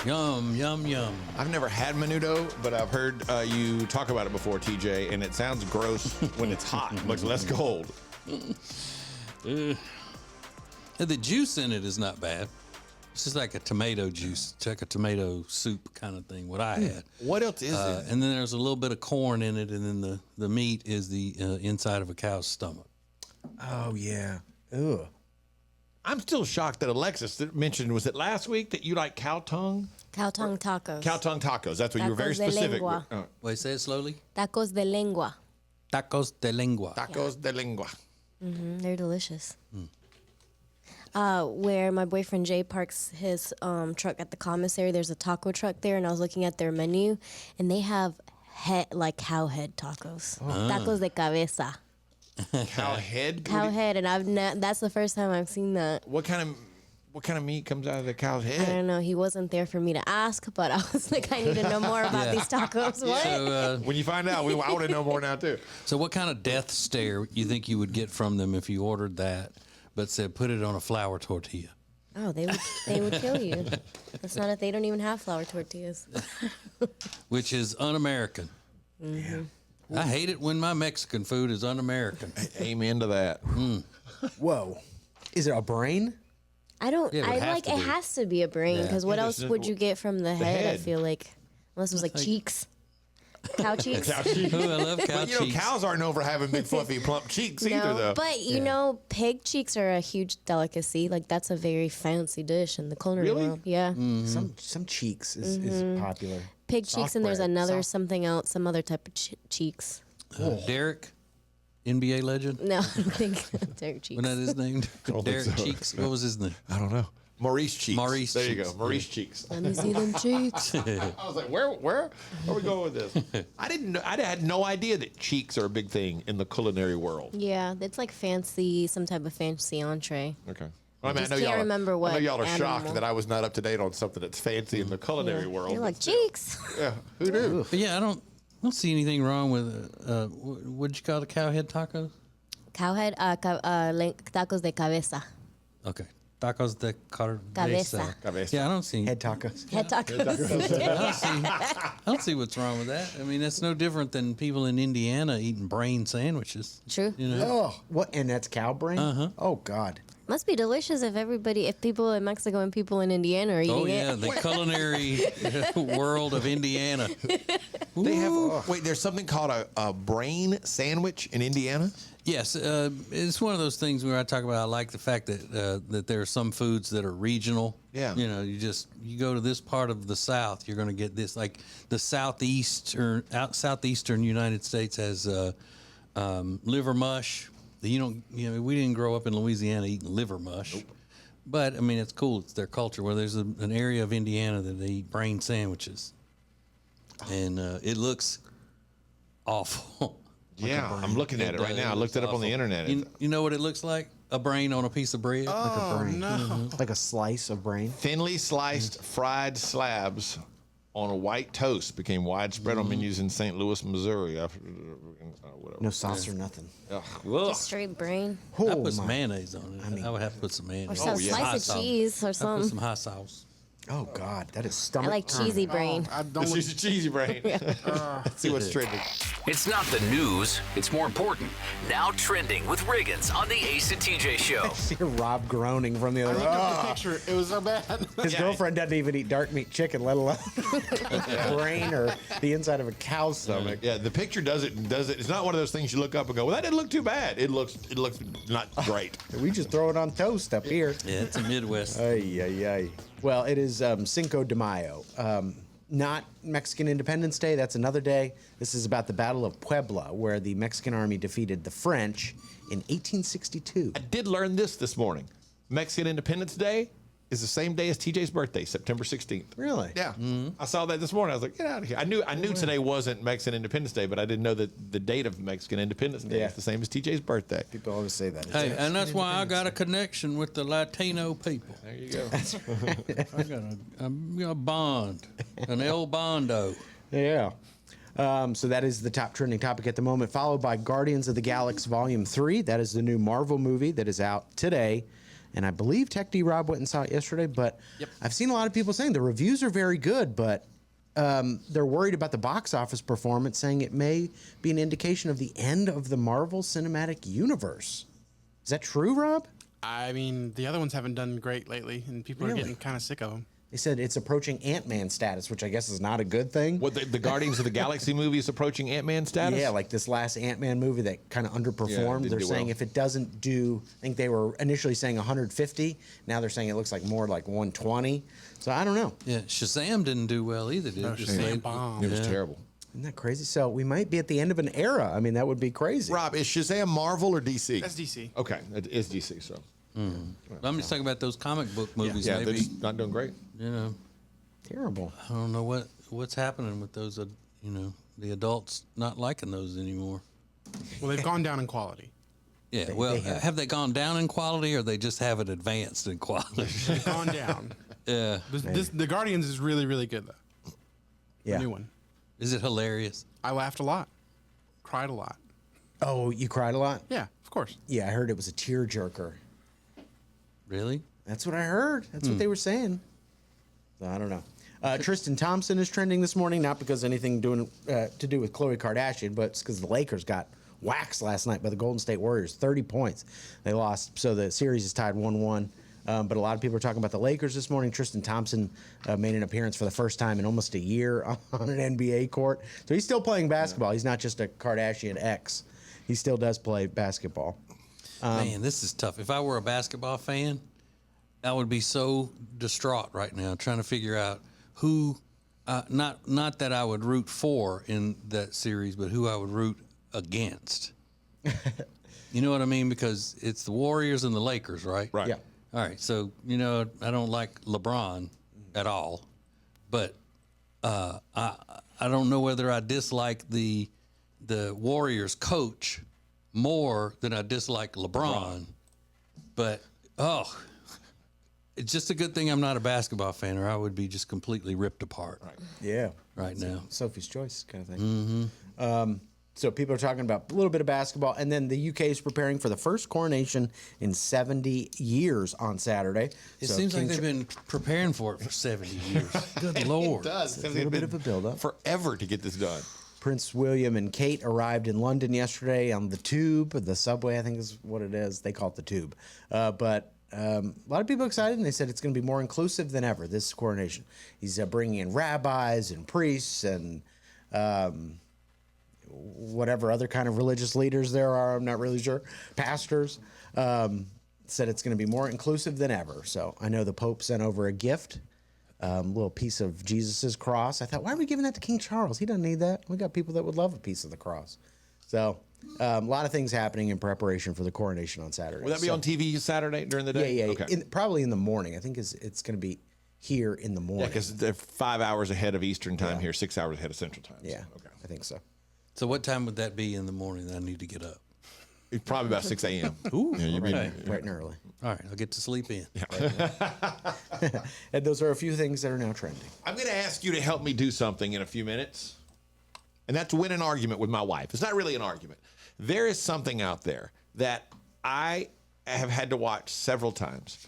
Yum, yum, yum. I've never had menudo, but I've heard you talk about it before, TJ, and it sounds gross when it's hot, much less cold. The juice in it is not bad. It's just like a tomato juice. It's like a tomato soup kind of thing, what I had. What else is it? And then there's a little bit of corn in it, and then the meat is the inside of a cow's stomach. Oh, yeah. Ugh. I'm still shocked that Alexis mentioned, was it last week, that you like cow tongue? Cow tongue tacos. Cow tongue tacos. That's what you were very Tacos de specific. lengua. Wait, say it slowly. Tacos de lengua. Tacos de lengua. Tacos de lengua. They're delicious. Where my boyfriend Jay parks his truck at the commissary, there's a taco truck there, and I was looking at their menu, and they have cow head tacos. Tacos de cabeza. Cow head? Cow head, and that's the first time I've seen that. What kind of meat comes out of the cow's I head? don't know. He wasn't there for me to ask, but I was like, I need to know more about these tacos. What? So, When you find out, I want to know more now, too. so what kind of death stare you think you would get from them if you ordered that, but said put it on a flour tortilla? Oh, they would kill you. That's not it. They don't even have flour tortillas. Which is un-American. Yeah. I hate it when my Mexican food is un-American. Amen to that. Whoa. Is it a brain? I don't. Yeah, it would I have like. to It be. has to be a brain Yeah. because what Yeah, else there's would you get from the head? I head. feel like unless it was like cheeks, cow cheeks. Cow cheeks. Ooh, I love cow But, cheeks. cows aren't known for having big, fluffy, plump cheeks either, No, though. but you know, pig cheeks are a huge delicacy. Like that's a very fancy dish in the culinary Really? world. Yeah, Some cheeks is popular. pig Soft cheeks, and there's bread. another Soft- something else, some other type of cheeks. Derek, NBA legend. No, I don't think Derek cheeks. Wasn't that his name? think Derek so. Cheeks. What was his name? I don't know. Maurice Cheeks. Maurice There you Cheeks. go. Maurice Cheeks. Let me see them cheeks. I was like, where are we going with this? I didn't know. I had no idea that cheeks are a big thing in the culinary world. Yeah, it's like fancy, some type of fancy entree. Okay. Well, I mean, just can't remember I know what y'all are animal. shocked that I was not up to date on something that's fancy in the culinary world. You're like cheeks. Yeah, who knew? But yeah, I don't see anything wrong with what'd you call the cow head tacos? Cowhead, tacos de cabeza. Okay. Tacos de Cabeza. Cabeza. Yeah, I don't see Head tacos. Head tacos. I don't see what's wrong with that. I mean, that's no different than people in Indiana eating brain sandwiches. True. You know? Oh, what? And that's cow brain? Uh-huh. Oh, God. Must be delicious if people in Mexico and people in Indiana are eating Oh yeah, it. the culinary world of Indiana. They have wait. There's something called a brain sandwich in Indiana. Yes, it's one of those things where I talk about. I like the fact that that there are some foods that are regional. Yeah. You know, you go to this part of the South, you're going to get this. Like the southeastern United States has liver mush. We didn't grow up in Louisiana eating liver mush. Nope. But I mean, it's cool. It's their culture. Where there's an area of Indiana that they eat brain sandwiches, and it looks awful. Yeah, I'm looking at it right now. I looked it up on the internet. You know what it looks like? A brain on a piece of bread. Like a brain. no. Like a slice of brain. Thinly sliced fried slabs on a white toast became widespread on menus in St. Louis, Missouri. Whatever. No sauce or nothing. Ugh. Straight brain. I Oh, put some my. mayonnaise on it. I would have to put some Or mayonnaise. some yeah. Hot slice sauce. of cheese or I put something. some hot sauce. Oh, God. That is I stomach like cheesy brain. I don't. She's a cheesy brain. Let's see what's trending. It's not the news, it's more important. Now trending with Riggins on the Ace and TJ Show. See Rob groaning from the other Look end. at the picture. It was so bad. His girlfriend doesn't even eat dark meat chicken, let alone brain or the inside of a cow's stomach. Yeah, the picture does it. It's not one of those things you look up and go, "Well, that didn't look too bad." It looks not great. We just throw it on toast up here. Yeah, it's a Midwest. Ay, ay, ay. Well, it is Cinco de Mayo. Not Mexican Independence Day. That's another day. This is about the Battle of Puebla, where the Mexican army defeated the French in 1862. I did learn this morning. Mexican Independence Day is the same day as TJ's birthday, September 16th. Really? Yeah. I saw that this morning. I was like, get out of here. I knew today wasn't Mexican Independence Day, but I didn't know that the date of Mexican Independence Day is the same as TJ's birthday. People always say that. Hey, and that's why I got a connection with the Latino people. There you go. I got a bond, an El Bondo. Yeah. So that is the top trending topic at the moment, followed by Guardians of the Galaxy Volume 3. That is the new Marvel movie that is out today. and I believe Tech D Rob went and saw it yesterday. But I've seen a lot of people saying the reviews are very good, but they're worried about the box office performance, saying it may be an indication of the end of the Marvel Cinematic Universe. Is that true, Rob? I mean, the other ones haven't done great lately, and people are getting kind of sick of them. They said it's approaching Ant-Man status, which I guess is not a good thing. What, the Guardians of the Galaxy movie is approaching Ant-Man status? Yeah, like this last Ant-Man movie that kind of underperformed. They're saying if it doesn't do, I think they were initially saying 150. Now they're saying it looks like more like 120. So I don't know. Yeah, Shazam didn't do well either, did it? Just Shazam like- bomb. It was terrible. Isn't that crazy? So we might be at the end of an era. I mean, that would be crazy. Rob, is Shazam Marvel or DC? That's DC. Okay, it is DC, so. I'm just talking about those comic book movies. Yeah, they're maybe, just not doing great. you know, Terrible. I don't know what's happening with those. The adults not liking those anymore. Well, they've gone down in quality. Yeah, well, have they gone down in quality, or they just haven't advanced in quality? They've gone down. Yeah, The Guardians is really, really good, though. Yeah. The new one. is it hilarious? I laughed a lot. Cried a lot. Oh, you cried a lot? Yeah, of course. Yeah, I heard it was a tearjerker. Really? That's what I heard. That's what they were saying. So I don't know. Tristan Thompson is trending this morning, not because anything to do with Khloe Kardashian, but it's because the Lakers got waxed last night by the Golden State Warriors, 30 points. They lost, so the series is tied 1-1. But a lot of people are talking about the Lakers this morning. Tristan Thompson made an appearance for the first time in almost a year on an NBA court. So he's still playing basketball. He's not just a Kardashian ex. He still does play basketball. Man, this is tough. If I were a basketball fan, I would be so distraught right now trying to figure out who, not that I would root for in that series, but who I would root against. You know what I mean? Because it's the Warriors and the Lakers, right? Right. Yeah. All right. So, I don't like LeBron at all, but I don't know whether I dislike the Warriors coach more than I dislike LeBron. But, it's just a good thing I'm not a basketball fan, or I would be just completely ripped apart Yeah. right now. Sophie's Choice kind of thing. So people are talking about a little bit of basketball, and then the UK is preparing for the first coronation in 70 years on Saturday. It So seems like King they've been preparing for it for 70 years. Good Lord. It does. It's a little bit of a buildup. Forever to get this done. Prince William and Kate arrived in London yesterday on the Tube, the subway, I think is what it is. They call it the Tube. But a lot of people excited, and they said it's going to be more inclusive than ever, this coronation. He's bringing in rabbis and priests and whatever other kind of religious leaders there are. I'm not really sure. Pastors. Said it's going to be more inclusive than ever. So I know the Pope sent over a gift. Little piece of Jesus's cross. I thought, why are we giving that to King Charles? He doesn't need that. We got people that would love a piece of the cross. So a lot of things happening in preparation for the coronation on Saturday. Will that be on TV Saturday during the day? Yeah. Okay. Probably in the morning. I think it's going to be here in the morning. Yeah, because they're 5 hours ahead of Eastern time here, 6 hours ahead of Central time. Yeah, So, okay. I think so. So what time would that be in the morning that I need to get up? It's probably about 6 a.m. Ooh, Yeah, you'd be- right. Bright and early. All right, I'll get to sleep in. And those are a few things that are now trending. I'm going to ask you to help me do something in a few minutes, and that's win an argument with my wife. It's not really an argument. There is something out there that I have had to watch several times,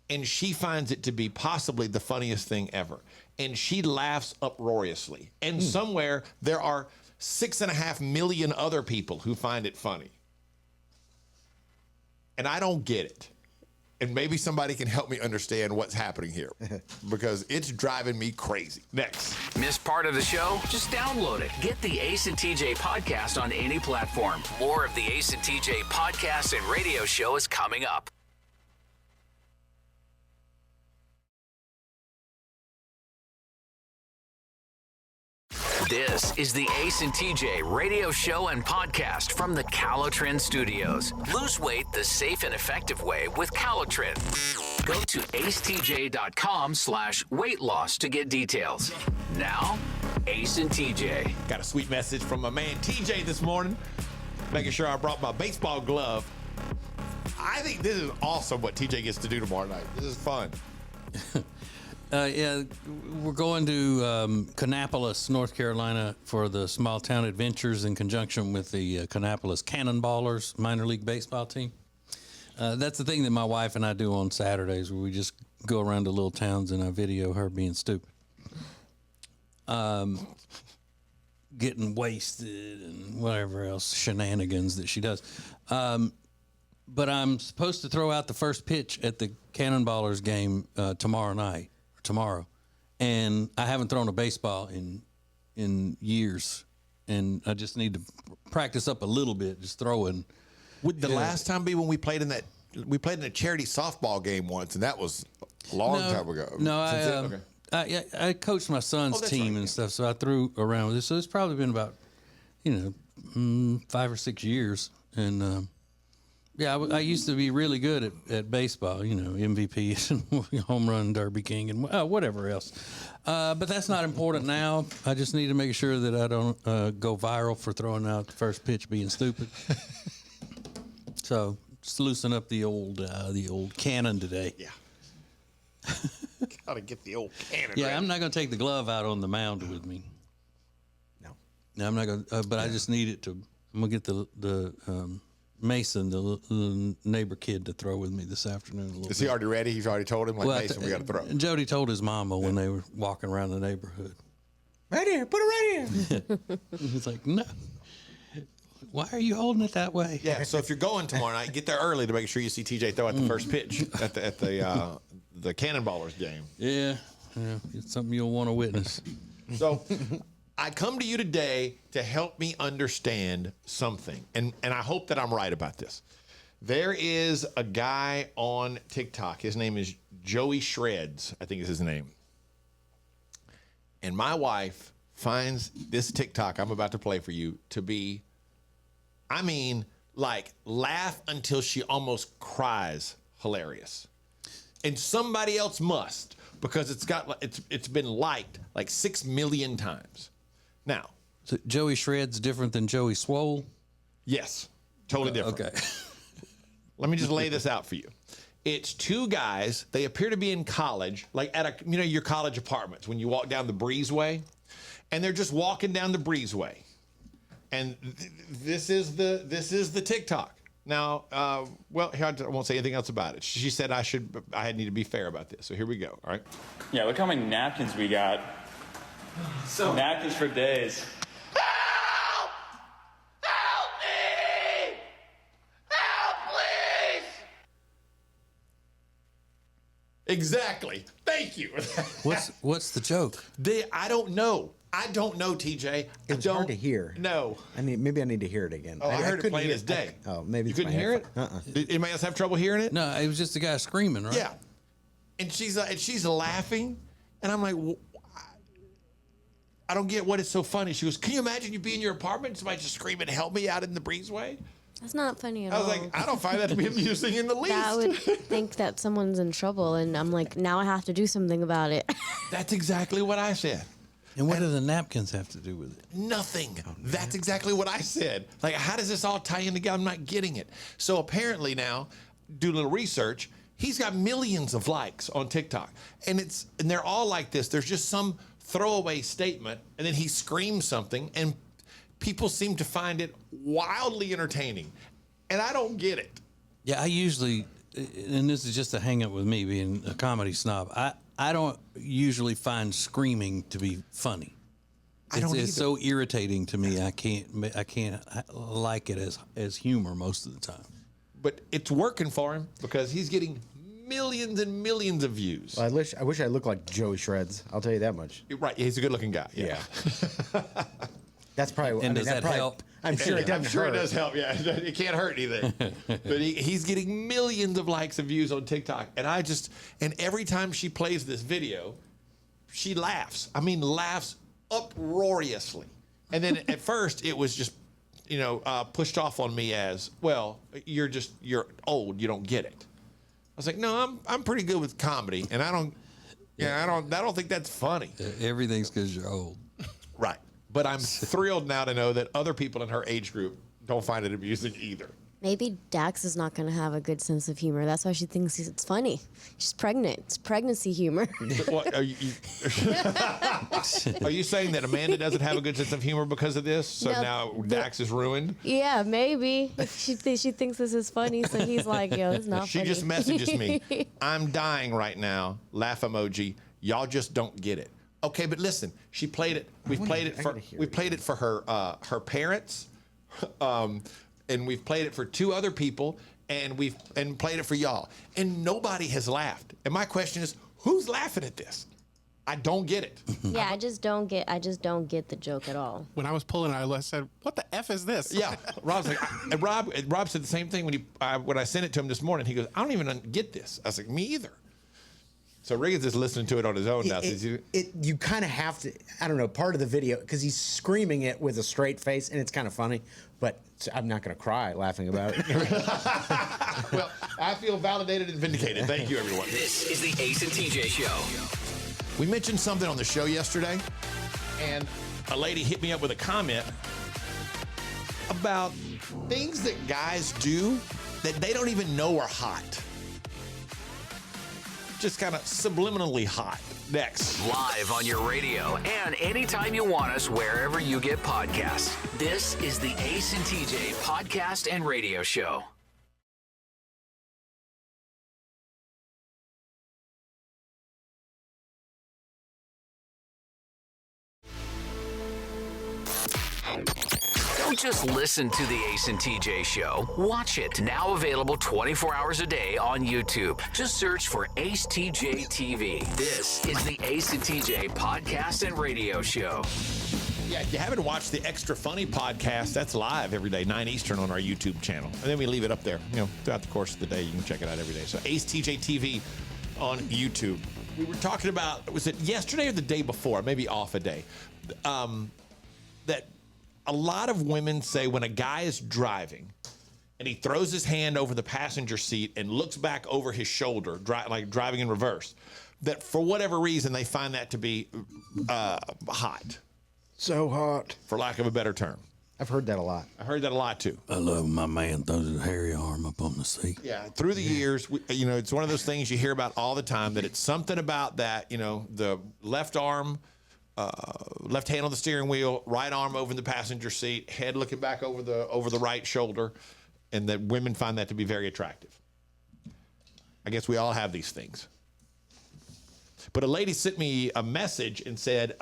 and she finds it to be possibly the funniest thing ever. And she laughs uproariously. And somewhere there are 6.5 million other people who find it funny. And I don't get it. And maybe somebody can help me understand what's happening here because it's driving me crazy. Next. Missed part of the show? Just download it. Get the Ace and TJ podcast on any platform. More of the Ace and TJ podcast and radio show is coming up. This is the Ace and TJ radio show and podcast from the Calotrend Studios. Lose weight the safe and effective way with Calotrend. Go to acetj.com/weight loss to get details. Now, Ace and TJ. Got a sweet message from my man TJ this morning, making sure I brought my baseball glove. I think this is awesome what TJ gets to do tomorrow night. This is fun. Yeah, we're going to Kannapolis, North Carolina for the Small Town Adventures in conjunction with the Kannapolis Cannonballers minor league baseball team. That's the thing that my wife and I do on Saturdays, where we just go around to little towns and I video her being stupid. Getting wasted and whatever else shenanigans that she does. But I'm supposed to throw out the first pitch at the Cannonballers game tomorrow, and I haven't thrown a baseball in years, and I just need to practice up a little bit, just throwing. Would the last time be when we played in a charity softball game once, and that was a long time ago. No, I coached my son's team and stuff, so I threw around with it. So it's probably been about, 5 or 6 years. And I used to be really good at baseball, MVP and home run derby king and whatever else. But that's not important now. I just need to make sure that I don't go viral for throwing out the first pitch being stupid. So just loosen up the old cannon today. Yeah. Gotta get the old cannon. Yeah, ready. I'm not going to take the glove out on the mound with me. No, I'm not going to, but I just need it to, I'm going to get the Mason, the neighbor kid, to throw with me this afternoon a little Is he bit. already ready? He's already told him, Mason, we got to throw. And Jody told his mama when they were walking around the neighborhood. Right here, put it right here. He's like, no. Why are you holding it that way? Yeah, so if you're going tomorrow night, get there early to make sure you see TJ throw out the first pitch at the Cannonballers game. Yeah, it's something you'll want to witness. So I come to you today to help me understand something, and I hope that I'm right about this. There is a guy on TikTok. His name is Joey Shreds, I think is his name. And my wife finds this TikTok I'm about to play for you to be, laugh until she almost cries hilarious. And somebody else must, because it's been liked like 6 million times. Now, So Joey Shred's different than Joey Swole? yes, totally different. Okay. Let me just lay this out for you. It's two guys. They appear to be in college, like at your college apartments when you walk down the breezeway, and they're just walking down the breezeway. And this is the TikTok. Now, I won't say anything else about it. She said I need to be fair about this. So here we go. All right. Yeah, look how many napkins we got. So napkins for days. Help! Help me! Help, please! Exactly. Thank you. What's the joke? I don't know. I don't know, TJ. It's hard to hear. No. Maybe I need to hear it again. Oh, I heard it couldn't playing hear this day. Maybe you it's couldn't my hear it. headphone. Did anybody else have trouble hearing it? No, it was just a guy screaming, right? Yeah. And she's laughing, and I'm like, I don't get what is so funny. She goes, "Can you imagine you be in your apartment and somebody just screaming, 'Help me!' out in the breezeway?" That's not funny at I all. was like, I don't find that to be amusing in the least. I would think that someone's in trouble, and I'm like, now I have to do something about it. That's exactly what I said. And what do the napkins have to do with it? Nothing. That's exactly what I said. Like, how does this all tie in together? I'm not getting it. So apparently now, do a little research. He's got millions of likes on TikTok, and they're all like this. There's just some throwaway statement, and then he screams something, and people seem to find it wildly entertaining, and I don't get it. Yeah, I usually, and this is just a hang up with me being a comedy snob. I don't usually find screaming to be funny. It's so irritating to me. I can't like it as humor most of the time. But it's working for him because he's getting millions and millions of views. Well, I wish I looked like Joey Shreds. I'll tell you that much. Right, he's a good-looking guy. Yeah. That's probably. And does that help? I'm sure it doesn't I'm sure hurt. it does help. Yeah, it can't hurt anything. But he's getting millions of likes and views on TikTok, and every time she plays this video, she laughs. I mean, laughs uproariously. And then at first, it was just, pushed off on me as, well, you're old, you don't get it. I was like, no, I'm pretty good with comedy, and I don't think that's funny. Everything's because you're old. Right. But I'm thrilled now to know that other people in her age group don't find it amusing either. Maybe Dax is not going to have a good sense of humor. That's why she thinks it's funny. She's pregnant. It's pregnancy humor. What, are you saying that Amanda doesn't have a good sense of humor because of this? So No, now Dax is ruined? Yeah, maybe. She thinks this is funny, so he's like, yo, it's not She funny. just messages me, I'm dying right now, laugh emoji. Y'all just don't get it. Okay, but listen, she played it. We played it for her parents. And we've played it for 2 other people, and we've played it for y'all, and nobody has laughed. And my question is, who's laughing at this? I don't get it. Yeah, I just don't get the joke at all. When I was pulling it, I said, "What the f is this?" Yeah, Rob's like, and Rob said the same thing when I sent it to him this morning. He goes, "I don't even get this." I was like, "Me either." So Regan's just listening to it on his own now. You kind of have to, I don't know, part of the video, because he's screaming it with a straight face, and it's kind of funny, but I'm not going to cry laughing about it. Well, I feel validated and vindicated. Thank you, everyone. This is the Ace and TJ Show. We mentioned something on the show yesterday, and a lady hit me up with a comment about things that guys do that they don't even know are hot. Just kind of subliminally hot. Next. Live on your radio and anytime you want us, wherever you get podcasts. This is the Ace and TJ podcast and radio show. Don't just listen to the Ace and TJ Show. Watch it. Now available 24 hours a day on YouTube. Just search for Ace TJ TV. This is the Ace and TJ podcast and radio show. Yeah, if you haven't watched the Extra Funny podcast, that's live every day, 9 Eastern on our YouTube channel. And then we leave it up there, throughout the course of the day. You can check it out every day. So Ace TJ TV on YouTube. We were talking about, was it yesterday or the day before? Maybe off a day. That a lot of women say when a guy is driving and he throws his hand over the passenger seat and looks back over his shoulder, like driving in reverse, that for whatever reason they find that to be hot. So hot. For lack of a better term. I've heard that a lot. I heard that a lot too. I love when my man throws his hairy arm up on the seat. Yeah, through the years, it's one of those things you hear about all the time, that it's something about that, the left arm, left hand on the steering wheel, right arm over the passenger seat, head looking back over the right shoulder, and that women find that to be very attractive. I guess we all have these things. But a lady sent me a message and said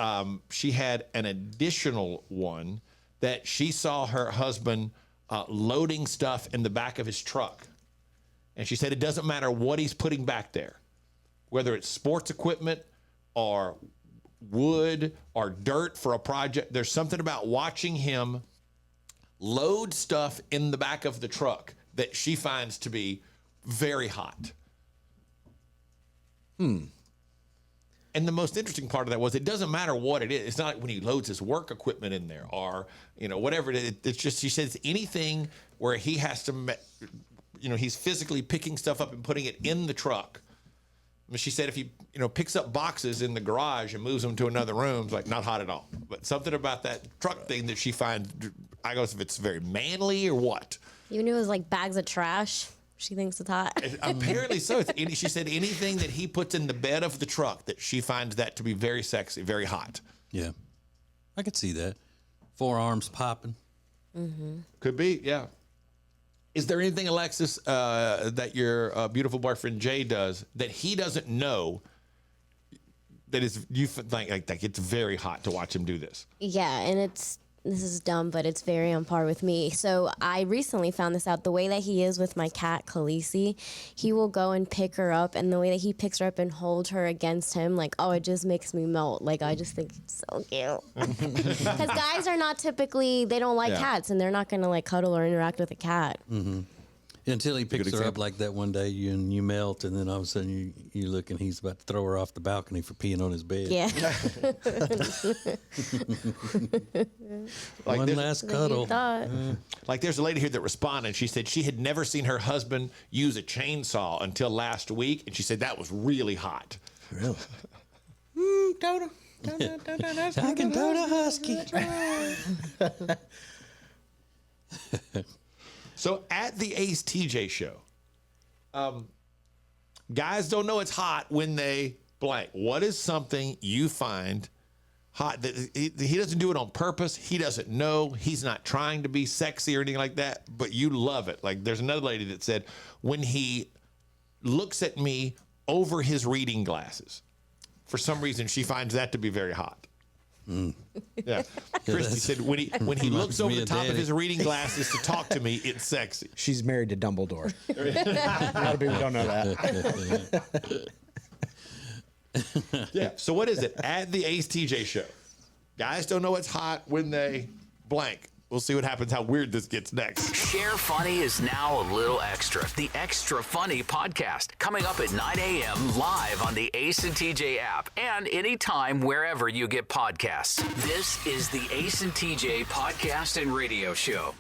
she had an additional one, that she saw her husband loading stuff in the back of his truck. And she said it doesn't matter what he's putting back there, whether it's sports equipment or wood or dirt for a project. There's something about watching him load stuff in the back of the truck that she finds to be very hot. And the most interesting part of that was, it doesn't matter what it is. It's not like when he loads his work equipment in there or, whatever it is. It's just, she says anything where he has to, he's physically picking stuff up and putting it in the truck. I mean, she said if he, picks up boxes in the garage and moves them to another room, it's like not hot at all. But something about that truck thing that she finds, I guess if it's very manly or what. Even if it was like bags of trash, she thinks it's hot. Apparently so. She said anything that he puts in the bed of the truck, that she finds that to be very sexy, very hot. Yeah, I could see that. Forearms popping. Mm-hmm. Could be, yeah. Is there anything, Alexis, that your beautiful boyfriend Jay does that he doesn't know, that is, you think like it's very hot to watch him do this? Yeah, and this is dumb, but it's very on par with me. So I recently found this out. The way that he is with my cat, Khaleesi, he will go and pick her up, and the way that he picks her up and holds her against him, it just makes me melt. I just think it's so cute. Because guys are not typically, they don't like cats, and they're not going to cuddle or interact with a cat. Mm-hmm. Until he picks her up like that one day, and you melt, and then all of a sudden you look, and he's about to throw her off the balcony for peeing on his bed. Yeah. One last cuddle. Like there's a lady here that responded. She said she had never seen her husband use a chainsaw until last week, and she said that was really hot. Really? Toto. I can tote a husky. So at the Ace TJ show, guys don't know it's hot when they blank. What is something you find hot that he doesn't do it on purpose? He doesn't know. He's not trying to be sexy or anything like that, but you love it. Like there's another lady that said when he looks at me over his reading glasses, for some reason she finds that to be very hot. Yeah. Christy said when he looks over the top of his reading glasses to talk to me, it's sexy. She's married to Dumbledore. A lot of people don't know that. Yeah. So what is it? At the Ace TJ show. Guys don't know it's hot when they blank. We'll see what happens, how weird this gets next. Share Funny is now a little extra. The Extra Funny podcast coming up at 9 a.m. live on the Ace and TJ app and anytime wherever you get podcasts. This is the Ace and TJ podcast and radio show.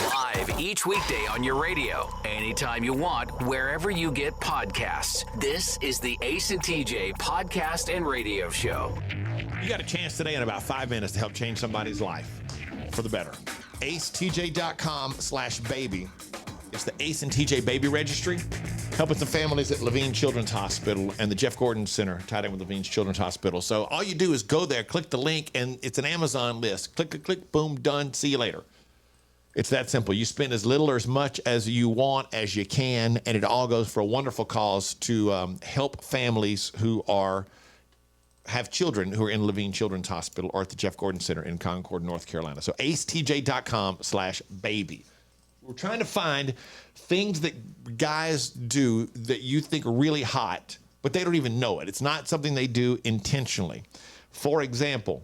Live each weekday on your radio, anytime you want, wherever you get podcasts. This is the Ace and TJ podcast and radio show. You got a chance today in about 5 minutes to help change somebody's life for the better. acetj.com/baby. It's the Ace and TJ Baby Registry, helping some families at Levine Children's Hospital and the Jeff Gordon Center, tied in with Levine Children's Hospital. So all you do is go there, click the link, and it's an Amazon list. Click, boom, done. See you later. It's that simple. You spend as little or as much as you want as you can, and it all goes for a wonderful cause to help families who have children who are in Levine Children's Hospital or at the Jeff Gordon Center in Concord, North Carolina. So acetj.com/baby. We're trying to find things that guys do that you think are really hot, but they don't even know it. It's not something they do intentionally. For example,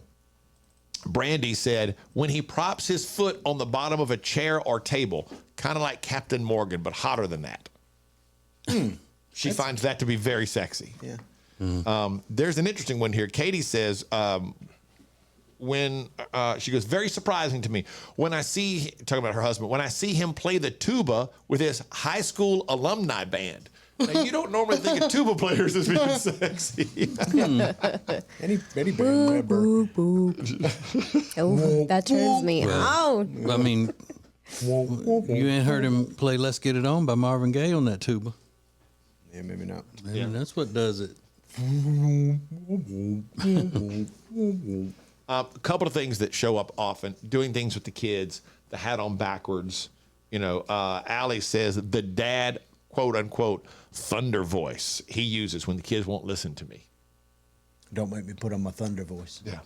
Brandy said, when he props his foot on the bottom of a chair or table, kind of like Captain Morgan, but hotter than that. She finds that to be very sexy. Yeah. There's an interesting one here. Katie says, she goes, very surprising to me when I see, talking about her husband, when I see him play the tuba with his high school alumni band. Now, you don't normally think of tuba players as being sexy. Any band member. Oh, that turns me out. I mean, you ain't heard him play "Let's Get It On" by Marvin Gaye on that tuba. Yeah, maybe not. I mean, that's what does it. A couple of things that show up often, doing things with the kids, the hat on backwards. Allie says the dad, quote unquote, thunder voice he uses when the kids won't listen to me. Don't make me put on my thunder voice. Yeah.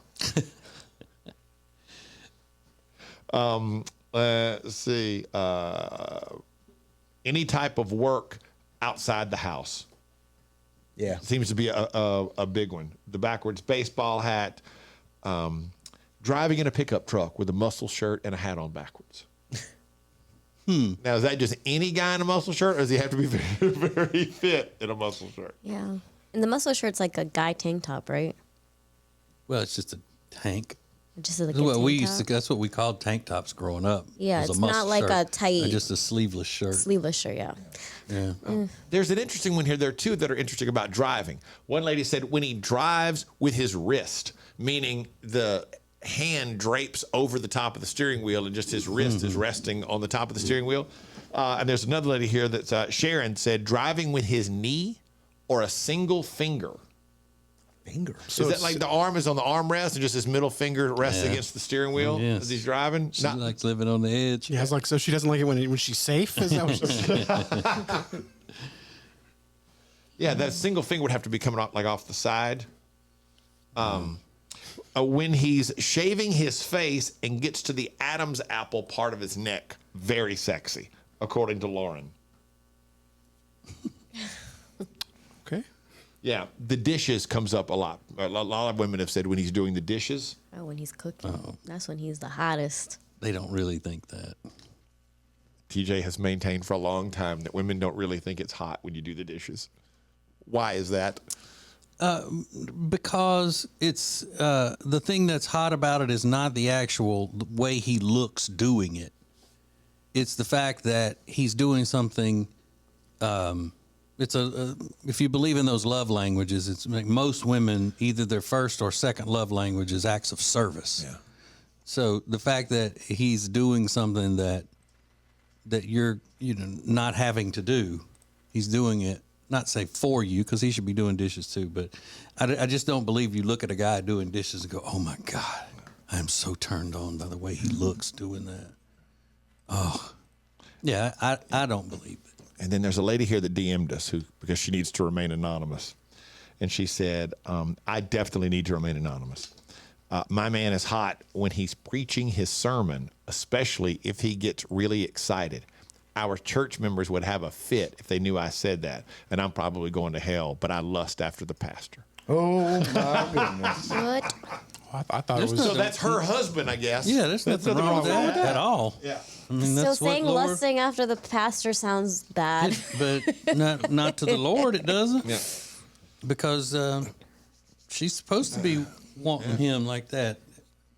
Let's see. Any type of work outside the house. Yeah. Seems to be a big one. The backwards baseball hat. Driving in a pickup truck with a muscle shirt and a hat on backwards. Now, is that just any guy in a muscle shirt, or does he have to be very, very fit in a muscle shirt? Yeah. And the muscle shirt's like a guy tank top, right? Well, it's just a tank. Just like That's a what we tank used to. top? That's what we called tank tops growing up. Yeah, Was it's muscle not like shirt a or tight just a sleeveless shirt. sleeveless shirt, yeah. Yeah. There's an interesting one here. There are two that are interesting about driving. One lady said when he drives with his wrist, meaning the hand drapes over the top of the steering wheel and just his wrist is resting on the top of the steering wheel. And there's another lady here that's Sharon said driving with his knee or a single finger. Finger. So is that like the arm is on the armrest and just his middle finger rests against the steering wheel Yes. as he's driving? She likes living on the edge. Yeah, it's like, so she doesn't like it when she's safe? Is that what she's Yeah, that single finger would have to be coming off the side. When he's shaving his face and gets to the Adam's apple part of his neck, very sexy, according to Lauren. Okay. Yeah, the dishes comes up a lot. A lot of women have said when he's doing the dishes. Oh, when he's cooking. That's when he's the hottest. They don't really think that. TJ has maintained for a long time that women don't really think it's hot when you do the dishes. Why is that? Because it's the thing that's hot about it is not the actual way he looks doing it. It's the fact that he's doing something. It's if you believe in those love languages, it's like most women, either their first or second love language is acts of service. Yeah. So the fact that he's doing something that you're not having to do, he's doing it, not say for you, because he should be doing dishes too, but I just don't believe you look at a guy doing dishes and go, oh my God, I am so turned on by the way he looks doing that. Oh, yeah, I don't believe it. And then there's a lady here that DM'd us because she needs to remain anonymous. And she said, I definitely need to remain anonymous. My man is hot when he's preaching his sermon, especially if he gets really excited. Our church members would have a fit if they knew I said that. And I'm probably going to hell, but I lust after the pastor. Oh, my goodness. What? I thought it was. So that's her husband, I guess. Yeah, there's nothing wrong with that at all. Yeah. I mean, So that's saying what Lord, lusting after the pastor sounds bad. but not to the Lord, it doesn't. Yeah. Because she's supposed to be wanting him like that.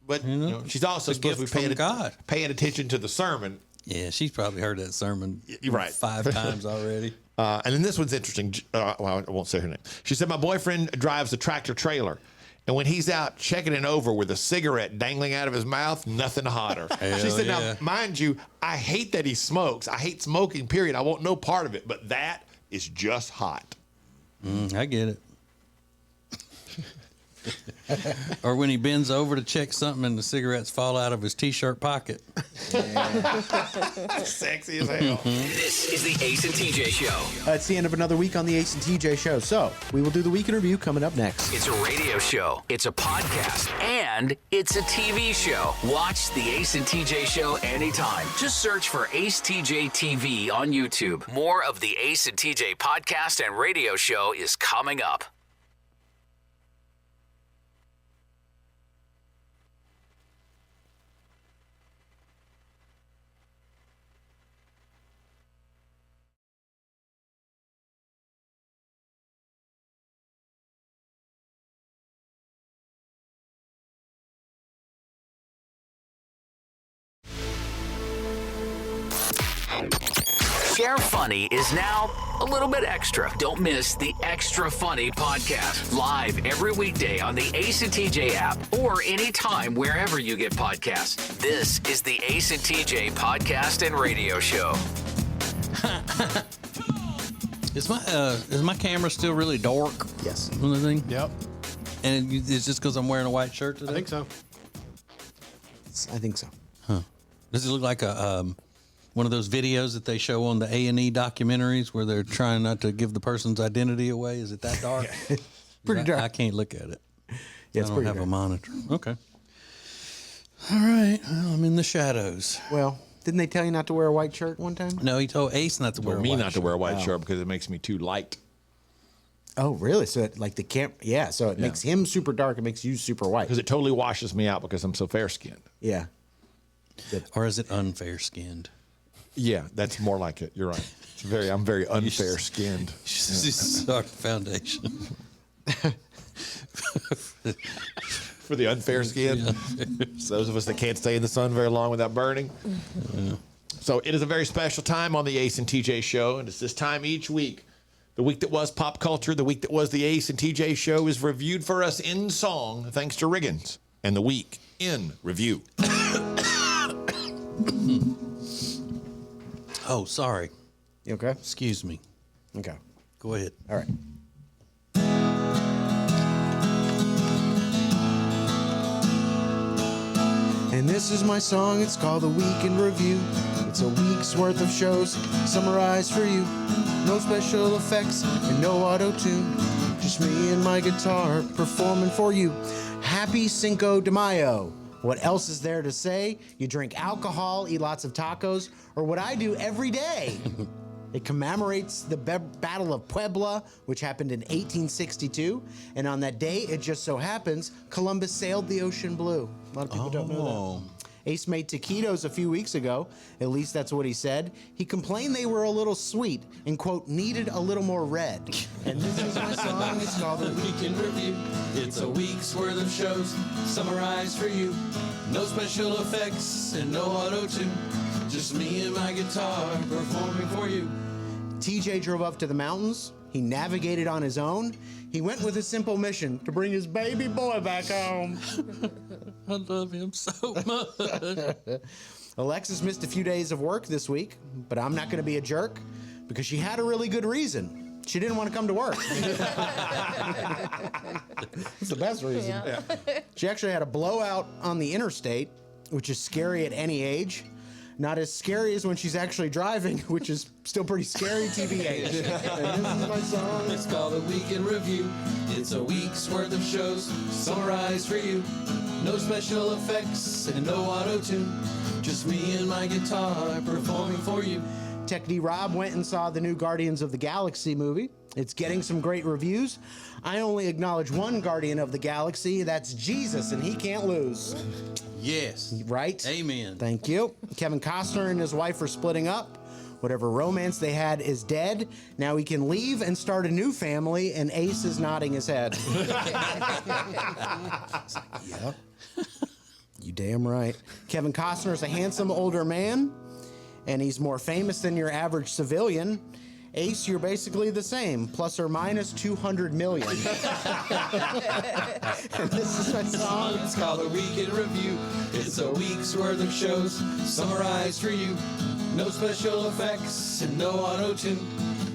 But she's also It's a supposed to gift be from God. paying attention to the sermon. Yeah, she's probably heard that sermon You're right. 5 times already. And then this one's interesting. Well, I won't say her name. She said, my boyfriend drives a tractor trailer. And when he's out checking it over with a cigarette dangling out of his mouth, nothing hotter. She said, yeah. now, mind you, I hate that he smokes. I hate smoking, period. I want no part of it. But that is just hot. I get it. Or when he bends over to check something and the cigarettes fall out of his T-shirt pocket. Sexy as hell. This is the Ace and TJ Show. It's the end of another week on the Ace and TJ Show. So we will do the week in review coming up next. It's a radio show, it's a podcast, and it's a TV show. Watch the Ace and TJ Show anytime. Just search for Ace TJ TV on YouTube. More of the Ace and TJ podcast and radio show is coming up. Share Funny is now a little bit extra. Don't miss the Extra Funny podcast. Live every weekday on the Ace and TJ app or anytime wherever you get podcasts. This is the Ace and TJ podcast and radio show. Is my camera still really dark? Yes. On the thing? Yep. And it's just because I'm wearing a white shirt today? I think so. I think so. Does it look like a one of those videos that they show on the A&E documentaries where they're trying not to give the person's identity away? Is it that dark? Pretty dark. I can't look at it. Yeah, I it's don't pretty have dark. a monitor. Okay. All right. Well, I'm in the shadows. Well, didn't they tell you not to wear a white shirt one time? No, he told Ace not to wear For a me white not to wear a white Wow. shirt because it makes me too light. Oh, really? So it, like the camp? Yeah. So it makes him super dark. It makes you super white. Because it totally washes me out because I'm so fair-skinned. Yeah. Or is it unfair skinned? Yeah, that's more like it. You're right. I'm very unfair-skinned. Start foundation. For the unfair skin. Those of us that can't stay in the sun very long without burning. So it is a very special time on the Ace and TJ Show, and it's this time each week. The week that was pop culture, the week that was the Ace and TJ Show is reviewed for us in song, thanks to Riggins, and the week in review. Oh, sorry. You okay? Excuse me. Okay. Go ahead. All right. And this is my song, it's called The Week in Review. It's a week's worth of shows summarized for you. No special effects and no auto-tune. Just me and my guitar performing for you. Happy Cinco de Mayo. What else is there to say? You drink alcohol, eat lots of tacos, or what I do every day. It commemorates the Battle of Puebla, which happened in 1862. And on that day, it just so happens, Columbus sailed the ocean blue. A lot of people don't know that. Ace made taquitos a few weeks ago. At least that's what he said. He complained they were a little sweet and, quote, needed a little more red. And this is my song. It's called The Week in Review. It's a week's worth of shows summarized for you. No special effects and no auto-tune. Just me and my guitar performing for you. TJ drove up to the mountains. He navigated on his own. He went with a simple mission to bring his baby boy back home. I love him so much. Alexis missed a few days of work this week, but I'm not going to be a jerk because she had a really good reason. She didn't want to come to work. It's the best reason. Yeah. She actually had a blowout on the interstate, which is scary at any age. Not as scary as when she's actually driving, which is still pretty scary TBH. And this is my song. It's called a Week in Review. It's a week's worth of shows summarized for you. No special effects and no auto-tune. Just me and my guitar performing for you. Tech D Rob went and saw the new Guardians of the Galaxy movie. It's getting some great reviews. I only acknowledge one Guardian of the Galaxy. That's Jesus, and he can't lose. Yes. Right? Amen. Thank you. Kevin Costner and his wife are splitting up. Whatever romance they had is dead. Now he can leave and start a new family, and Ace is nodding his head. Yep. You damn right. Kevin Costner is a handsome older man, and he's more famous than your average civilian. Ace, you're basically the same, plus or minus 200 million. And this is my song. It's called a Week in Review. It's a week's worth of shows summarized for you. No special effects and no auto-tune.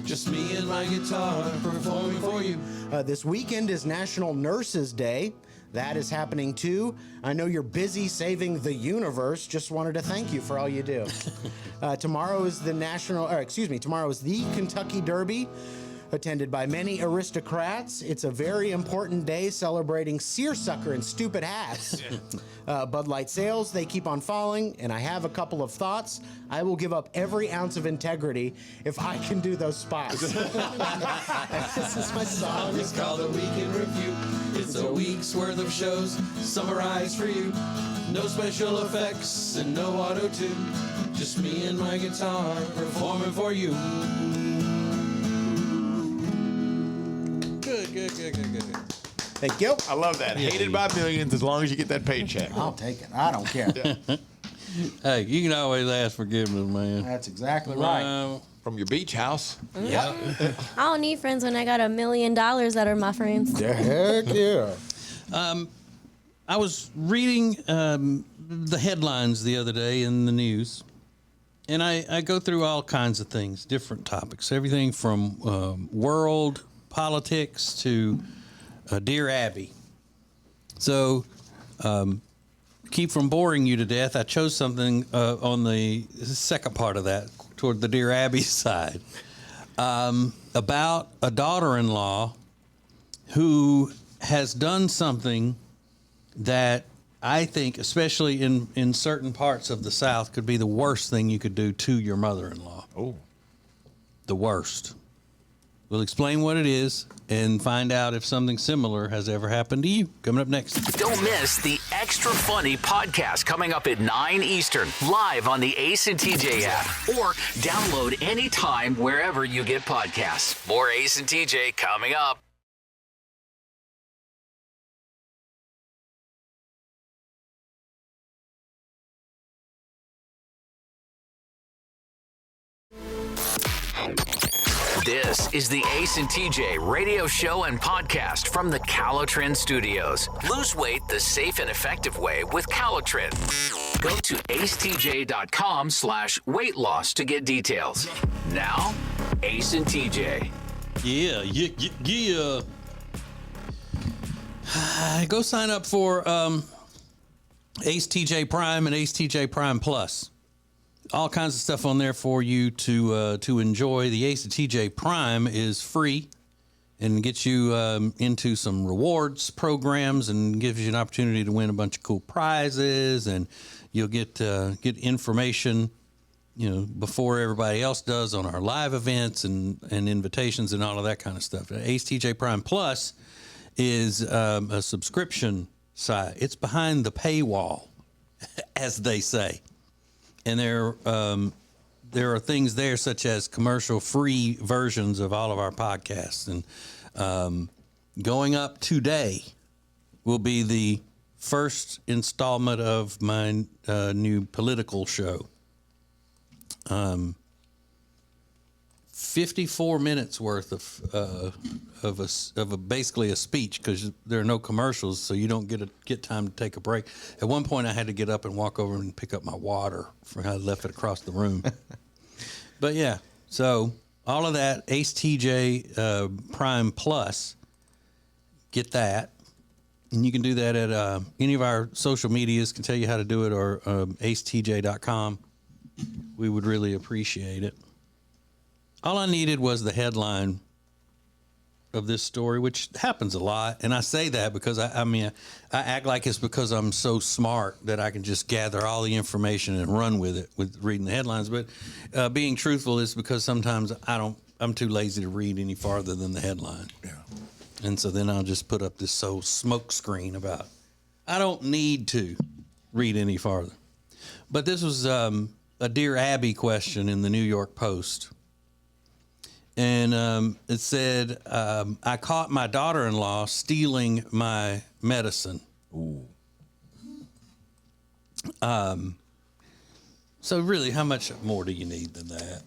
Just me and my guitar performing for you. This weekend is National Nurses Day. That is happening too. I know you're busy saving the universe. Just wanted to thank you for all you do. Tomorrow is the Kentucky Derby, attended by many aristocrats. It's a very important day celebrating seersucker and stupid hats. Bud Light sales, they keep on falling, and I have a couple of thoughts. I will give up every ounce of integrity if I can do those spots. This is my song. It's called a Week in Review. It's a week's worth of shows summarized for you. No special effects and no auto-tune. Just me and my guitar performing for you. Good. Thank you. I love that. Hated by millions as long as you get that paycheck. I'll take it. I don't care. Hey, you can always ask forgiveness, man. That's exactly right. From your beach house. Yeah. I don't need friends when I got $1 million that are my friends. Heck yeah. I was reading the headlines the other day in the news, and I go through all kinds of things, different topics, everything from world politics to Dear Abby. So, keep from boring you to death, I chose something on the second part of that, toward the Dear Abby side, about a daughter-in-law who has done something that I think, especially in certain parts of the South, could be the worst thing you could do to your mother-in-law. Oh. The worst. We'll explain what it is and find out if something similar has ever happened to you. Coming up next. Don't miss the Extra Funny podcast coming up at 9 Eastern, live on the Ace and TJ app, or download anytime wherever you get podcasts. More Ace and TJ coming up. This is the Ace and TJ radio show and podcast from the Calotrin Studios. Lose weight the safe and effective way with Calotrin. Go to acetj.com/weight loss to get details. Now, Ace and TJ. Yeah. Go sign up for Ace TJ Prime and Ace TJ Prime Plus. All kinds of stuff on there for you to enjoy. The Ace of TJ Prime is free and gets you into some rewards programs and gives you an opportunity to win a bunch of cool prizes, and you'll get information, before everybody else does on our live events and invitations and all of that kind of stuff. Ace TJ Prime Plus is a subscription site. It's behind the paywall, as they say. And there are things there such as commercial-free versions of all of our podcasts. And going up today will be the first installment of my new political show. 54 minutes worth of basically a speech, because there are no commercials, so you don't get time to take a break. At one point, I had to get up and walk over and pick up my water from I left it across the room. But yeah, so all of that Ace TJ Prime Plus, get that, and you can do that at any of our social medias. Can tell you how to do it, or acetj.com. We would really appreciate it. All I needed was the headline of this story, which happens a lot. And I say that because I act like it's because I'm so smart that I can just gather all the information and run with it with reading the headlines. But being truthful is because sometimes I'm too lazy to read any farther than the headline. Yeah. And so then I'll just put up this smoke screen about, I don't need to read any farther. But this was a Dear Abby question in the New York Post. And it said, I caught my daughter-in-law stealing my medicine. Ooh. So really, how much more do you need than that?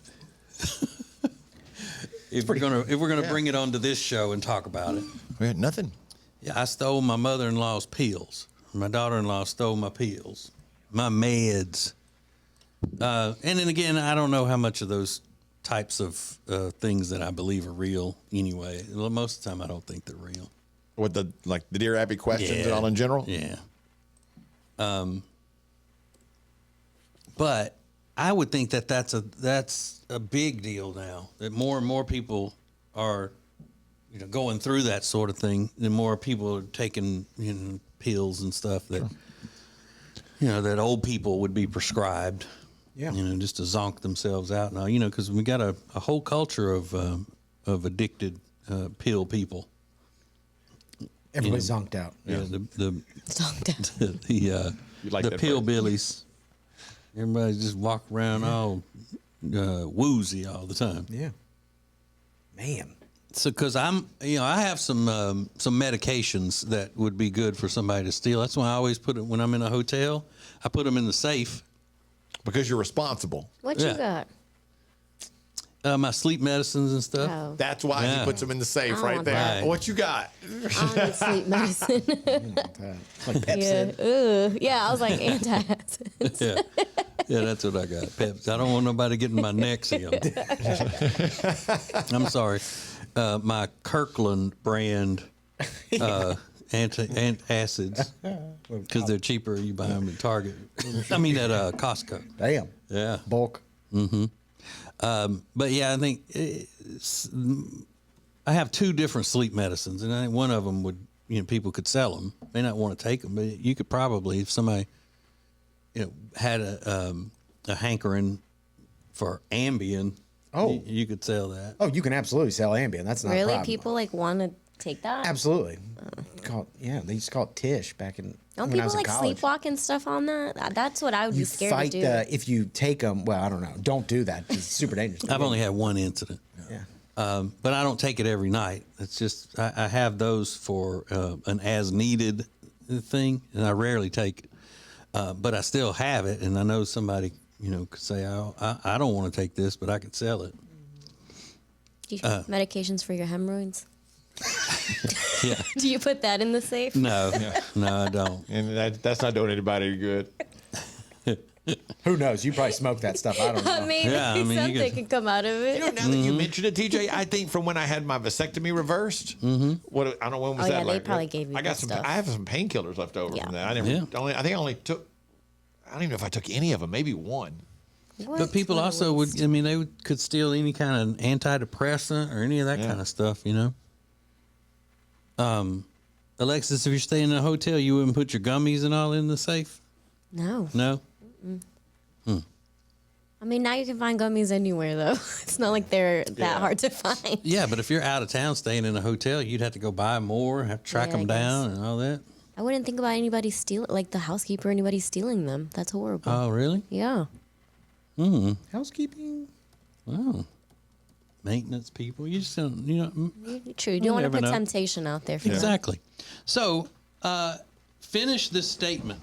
If we're gonna bring it onto this show and talk about it. We had nothing. Yeah, I stole my mother-in-law's pills. My daughter-in-law stole my pills, my meds. And then again, I don't know how much of those types of things that I believe are real anyway. Most of the time, I don't think they're real. What the Dear Abby questions and all in general? Yeah. But I would think that that's a big deal now. That more and more people are, going through that sort of thing. The more people are taking, pills and stuff that, that old people would be prescribed. Yeah. Just to zonk themselves out now. Because we got a whole culture of addicted pill people. Everybody's zonked out. Yeah. The Zonked out. the pillbillies. Everybody just walk around all woozy all the time. Yeah. Man. So, because I have some medications that would be good for somebody to steal. That's why I always put it when I'm in a hotel. I put them in the safe. Because you're responsible. What you got? My sleep medicines and stuff. Oh. That's why he puts them in the safe right there. that. What you got? I don't need sleep medicine. Like Pepsi. Yeah. Ugh. Yeah, I was like antacids. Yeah, that's what I got. Peps. I don't want nobody getting my neck sealed. I'm sorry. My Kirkland brand antacids, because they're cheaper. You buy them at Target. I mean at Costco. Damn. Yeah. Bulk. But yeah, I think I have two different sleep medicines, and I think one of them would, people could sell them. May not want to take them, but you could probably, if somebody, had a hankering for Ambien, you could sell that. Oh, you can absolutely sell Ambien. That's not a Really? problem. People want to take that? Absolutely. They used to call it Tish back in. Don't when I people was in college. sleepwalk and stuff on that? That's what I would be scared fight to do. if you take them. Well, I don't know. Don't do that. It's super dangerous. I've only had one incident. Yeah. But I don't take it every night. It's just I have those for an as needed thing, and I rarely take it. But I still have it, and I know somebody, could say, I don't want to take this, but I could sell it. Do you have medications for your hemorrhoids? Yeah. Do you put that in the safe? No, no, I don't. And that's not doing anybody any good. Who knows? You probably smoke that stuff. I don't know. Maybe Yeah, I mean, you something could- could come out of it. Now that you mentioned it, TJ, I think from when I had my vasectomy reversed, I don't know when was Oh, that. yeah, they probably gave you I got that some. stuff. I have some painkillers left over Yeah. from that. I never. Yeah. I think I only took. I don't even know if I took any of them. Maybe one. What? But people What a also waste. could steal any kind of antidepressant or any of that kind of stuff, Alexis, if you're staying in a hotel, you wouldn't put your gummies and all in the safe? No. No? I mean, now you can find gummies anywhere, though. It's not like they're that hard to find. Yeah, but if you're out of town staying in a hotel, you'd have to go buy more, have to track Yeah, I them down and all that. I wouldn't think about anybody like the housekeeper, anybody stealing them. That's horrible. Oh, really? Yeah. Housekeeping. Oh. Maintenance people. You just don't, True. You don't want to never put know. temptation out there for them. Exactly. So, finish this statement.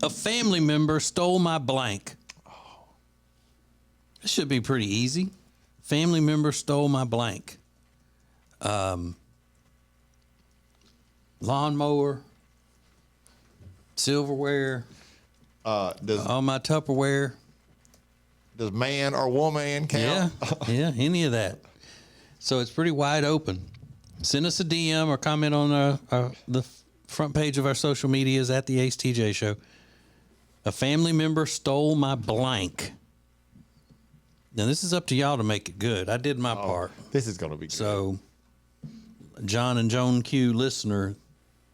A family member stole my blank. This should be pretty easy. Family member stole my blank. Lawnmower, silverware, all my Tupperware. Does man or woman count? Yeah, any of that. So it's pretty wide open. Send us a DM or comment on the front page of our social medias at the Ace TJ Show. A family member stole my blank. Now, this is up to y'all to make it good. I did my part. This is going to be good. So, John and Joan Q listener,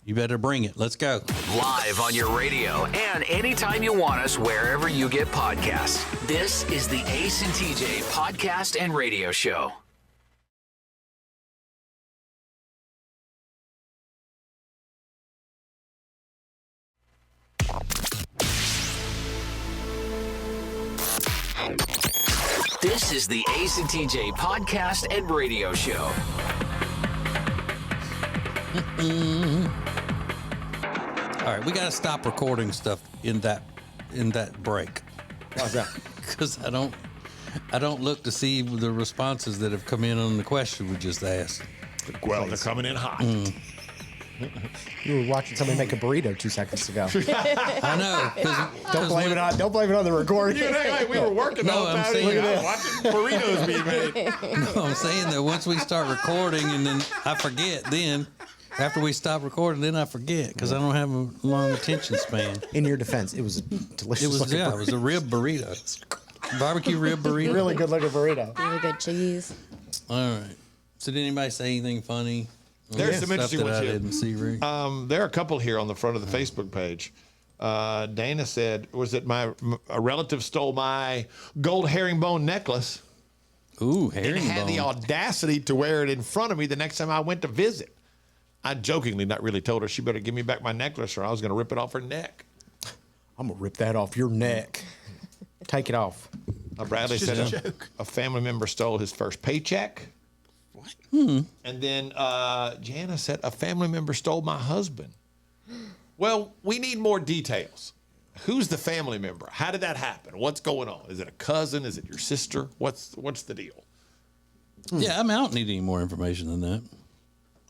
you better bring it. Let's go. Live on your radio and anytime you want us, wherever you get podcasts. This is the Ace and TJ Podcast and Radio Show. This is the Ace and TJ Podcast and Radio Show. All right, we got to stop recording stuff in that break. Why's that? Because I don't look to see the responses that have come in on the question we just asked. Well, they're coming in hot. You were watching somebody make a burrito 2 seconds ago. I know. Don't blame it on the recording. We were working the whole I'm time. saying- I was watching burritos being made. No, I'm saying that once we start recording and then I forget, then after we stop recording, then I forget because I don't have a long attention span. In your defense, it was a delicious. It was looking it was a rib burrito, barbecue rib burrito. really good looking burrito. Really good cheese. All right. So did anybody say anything funny? There's some Stuff interesting that ones I here. didn't see, Rick. There are a couple here on the front of the Facebook page. Dana said, was it a relative stole my gold herringbone necklace Ooh, and had the herringbone. audacity to wear it in front of me the next time I went to visit. I jokingly not really told her she better give me back my necklace or I was going to rip it off her neck. I'm gonna rip that off your neck. Take it off. Bradley It's said just a joke. a family member stole his first paycheck. And then Jana said a family member stole my husband. Well, we need more details. Who's the family member? How did that happen? What's going on? Is it a cousin? Is it your sister? What's the deal? Yeah, I mean, I don't need any more information than that.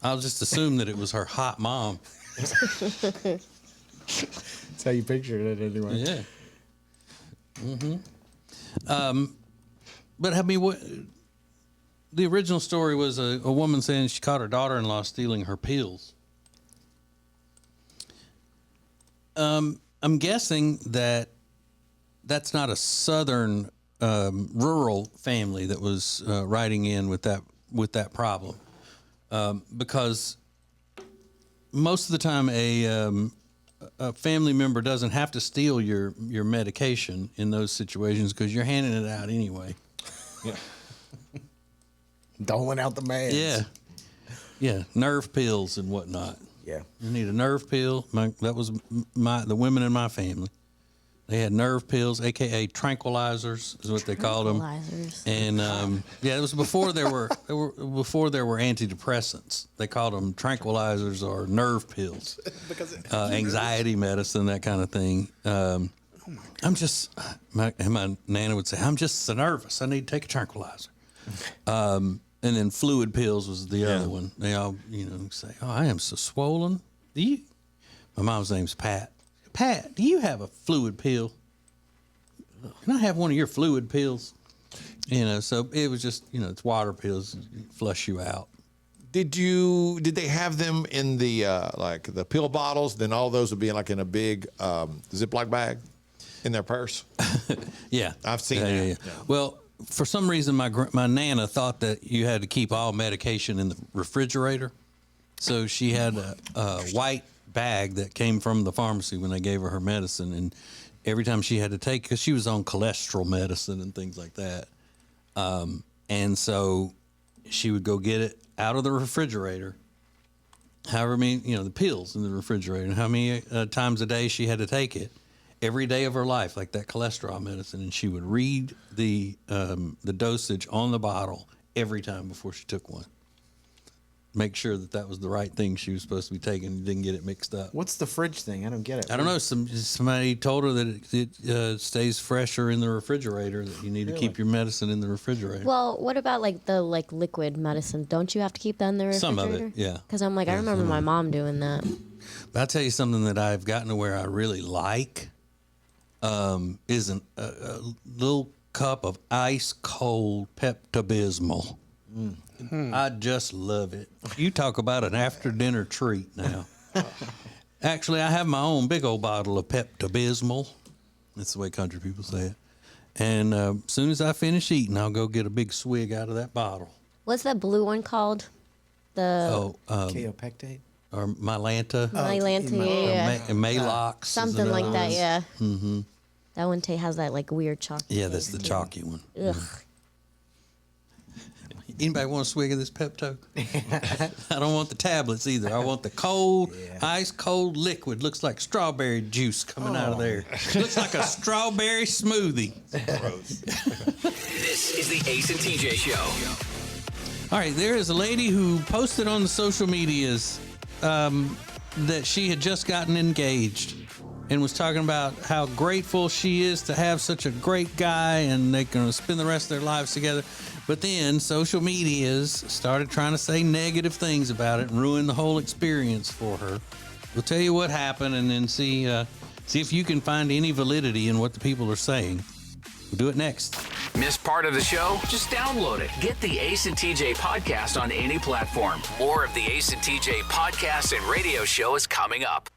I'll just assume that it was her hot mom. That's how you pictured it anyway. Yeah. But I mean, what? The original story was a woman saying she caught her daughter-in-law stealing her pills. I'm guessing that that's not a southern rural family that was writing in with that problem, because most of the time a family member doesn't have to steal your medication in those situations because you're handing it out anyway. Yeah. Doling out the meds. Yeah, nerve pills and whatnot. Yeah. You need a nerve pill. That was the women in my family. They had nerve pills, aka tranquilizers, is what they called them. Tranquilizers. And it was before there were antidepressants. They called them tranquilizers or nerve pills, anxiety medicine, that kind of thing. I'm just my nana would say, I'm just so nervous. I need to take a tranquilizer. And then fluid pills was the other one. They all, say, "Oh, I am so swollen." My mom's name's Pat. Pat, do you have a fluid pill? Can I have one of your fluid pills? So it was just, it's water pills, flush you out. Did they have them in the like the pill bottles? Then all those would be like in a big Ziploc bag in their purse. Yeah, I've seen that. Yeah. Well, for some reason, my nana thought that you had to keep all medication in the refrigerator, so she had a white bag that came from the pharmacy when they gave her medicine, and every time she had to take, because she was on cholesterol medicine and things like that, and so she would go get it out of the refrigerator. However many, the pills in the refrigerator, and how many times a day she had to take it. Every day of her life, like that cholesterol medicine, and she would read the dosage on the bottle every time before she took one. make sure that was the right thing she was supposed to be taking and didn't get it mixed up. What's the fridge thing? I don't get it. I don't know. Somebody told her that it stays fresher in the refrigerator, that you need to keep your medicine in the refrigerator. Well, what about like the liquid medicine? Don't you have to keep that in the refrigerator? Some of it, yeah. Because I'm like, I remember my mom doing that. But I'll tell you something that I've gotten to where I really like is a little cup of ice cold Pepto-Bismol. I just love it. You talk about an after dinner treat now. Actually, I have my own big old bottle of Pepto-Bismol. That's the way country people say it. And as soon as I finish eating, I'll go get a big swig out of that bottle. What's that blue one called? The Kaopectate? Or Mylanta. Mylanta, yeah. Malox. Something like that, yeah. Mm-hmm. That one has that like weird chocolate. Yeah, that's the chalky one. Ugh. Anybody want a swig of this Pepto? I don't want the tablets either. I want the cold, ice cold liquid. Looks like strawberry juice coming out of there. Looks like a strawberry smoothie. This is the Ace and TJ Show. All right, there is a lady who posted on the social medias that she had just gotten engaged and was talking about how grateful she is to have such a great guy and they're going to spend the rest of their lives together. But then social medias started trying to say negative things about it and ruin the whole experience for her. We'll tell you what happened and then see if you can find any validity in what the people are saying. We'll do it next. Missed part of the show? Just download it. Get the Ace and TJ podcast on any platform. More of the Ace and TJ podcast and radio show is coming up.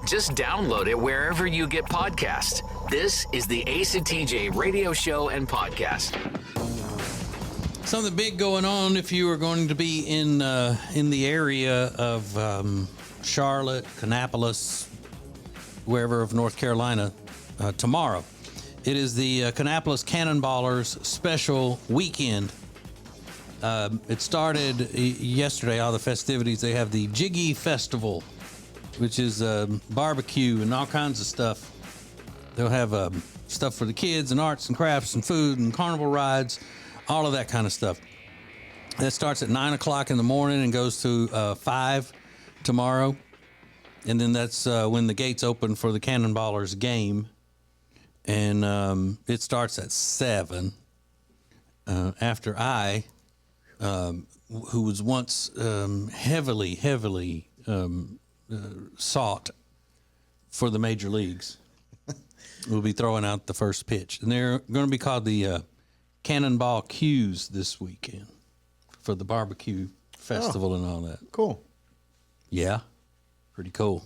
Just download it wherever you get podcasts. This is the Ace and TJ radio show and podcast. Something big going on if you are going to be in the area of Charlotte, Kannapolis, wherever of North Carolina tomorrow. It is the Kannapolis Cannonballers special weekend. It started yesterday, all the festivities. They have the Jiggy Festival, which is barbecue and all kinds of stuff. They'll have stuff for the kids and arts and crafts and food and carnival rides, all of that kind of stuff. That starts at 9 o'clock in the morning and goes to 5 tomorrow. And then that's when the gates open for the Cannonballers game. And it starts at 7. After I, who was once heavily sought for the major leagues, will be throwing out the first pitch. And they're going to be called the Cannonball Q's this weekend for the barbecue festival and all that. Cool. Yeah, pretty cool.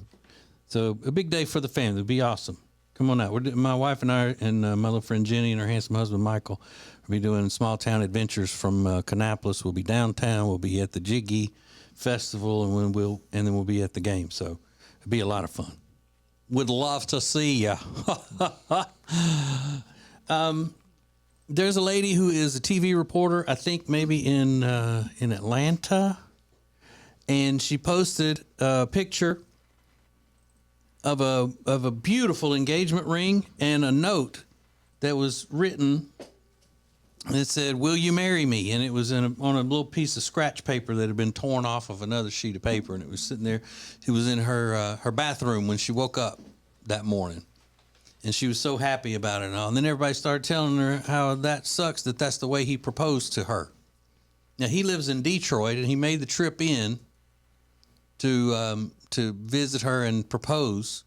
So a big day for the family. It'll be awesome. Come on out. My wife and I and my little friend Jenny and her handsome husband Michael will be doing small town adventures from Kannapolis. We'll be downtown. We'll be at the Jiggy Festival, and then we'll be at the game. So it'll be a lot of fun. Would love to see ya. There's a lady who is a TV reporter, I think maybe in Atlanta, and she posted a picture of a beautiful engagement ring and a note that was written. It said, "Will you marry me?" And it was on a little piece of scratch paper that had been torn off of another sheet of paper, and it was sitting there. It was in her bathroom when she woke up that morning, and she was so happy about it and all. And then everybody started telling her how that sucks, that that's the way he proposed to her. Now, he lives in Detroit, and he made the trip in to visit her and propose,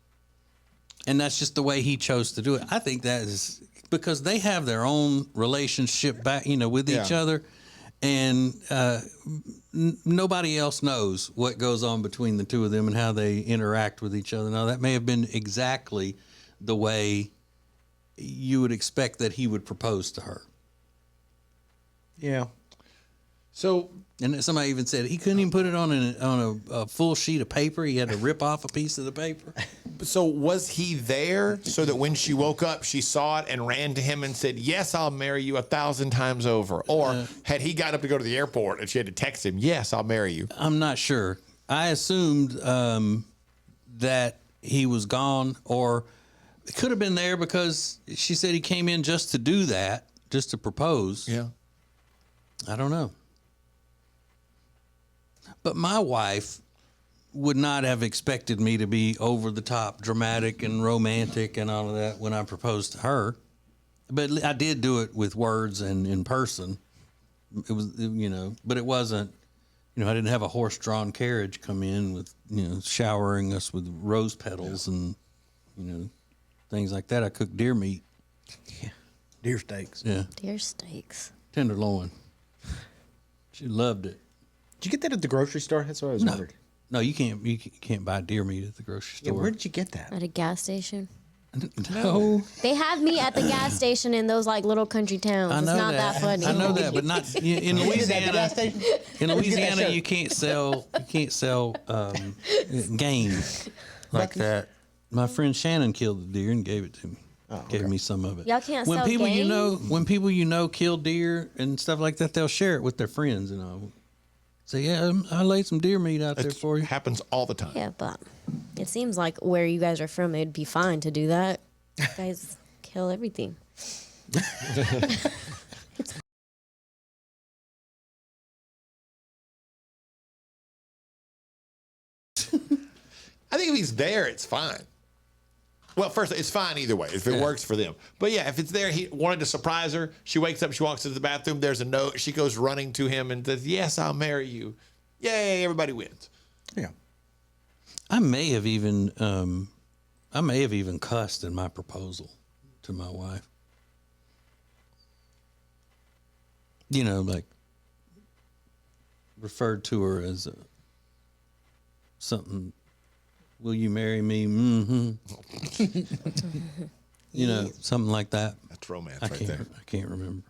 and that's just the way he chose to do it. I think that is because they have their own relationship back, with each other, and nobody else knows what goes on between the two of them and how they interact with each other. Now, that may have been exactly the way you would expect that he would propose to her. Yeah. So, and somebody even said he couldn't even put it on a full sheet of paper. He had to rip off a piece of the paper. so was he there so that when she woke up, she saw it and ran to him and said, "Yes, I'll marry you 1,000 times over"? Or had he got up to go to the airport and she had to text him, "Yes, I'll marry you"? I'm not sure. I assumed that he was gone, or It could have been there because she said he came in just to do that, just to propose. Yeah. I don't know. But my wife would not have expected me to be over the top, dramatic and romantic and all of that when I proposed to her. But I did do it with words and in person. It was, but it wasn't, I didn't have a horse-drawn carriage come in with, showering us with rose petals and, things like that. I cooked deer meat. Yeah. Deer steaks. Yeah. Deer steaks. Tenderloin. She loved it. Did you get that at the grocery store? That's what I was wondering. No, you can't. You can't buy deer meat at the grocery Yeah, store. where did you get that? At a gas station. No, They have meat at the gas station in those like little country towns. I It's know not that funny. I know that, but not in Louisiana. In Louisiana, show? you can't sell game like that. My friend Shannon killed the deer and gave it to me. Gave me some of it. Y'all can't when sell people game? when people kill deer and stuff like that, they'll share it with their friends and all. Say, yeah, I laid some deer meat out there for you. It happens all the time. Yeah, but it seems like where you guys are from, it'd be fine to do that. You guys kill everything. I think if he's there, it's fine. Well, first, it's fine either way if it works for them. But yeah, if it's there, he wanted to surprise her. She wakes up, she walks into the bathroom. There's a note. She goes running to him and says, "Yes, I'll marry you." Yay! Everybody wins. Yeah. I may have even cussed in my proposal to my wife. Like referred to her as something. Will you marry me? Mm-hmm. Something like that. That's romance right there. I can't remember.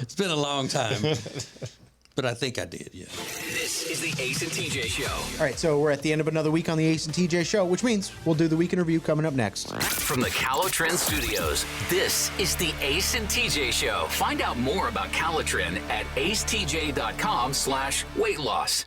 It's been a long time, but I think I did. Yeah. This is the Ace and TJ Show. All right, so we're at the end of another week on the Ace and TJ Show, which means we'll do the week in review coming up next. From the Calotren Studios, this is the Ace and TJ Show. Find out more about Calotren at acetj.com/weight loss.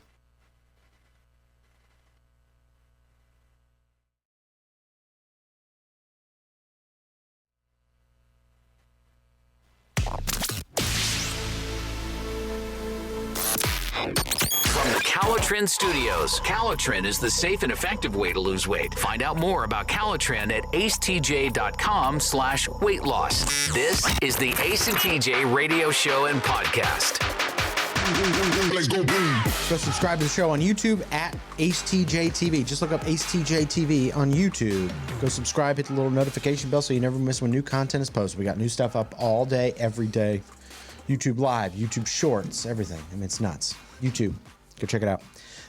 From the Calotren Studios, Calotren is the safe and effective way to lose weight. Find out more about Calotren at acetj.com/weight loss. This is the Ace and TJ radio show and podcast. So subscribe to the show on YouTube at AceTJTV. Just look up AceTJTV on YouTube. Go subscribe, hit the little notification bell so you never miss when new content is posted. We got new stuff up all day, every day. YouTube Live, YouTube Shorts, everything. I mean, it's nuts. YouTube. Go check it out.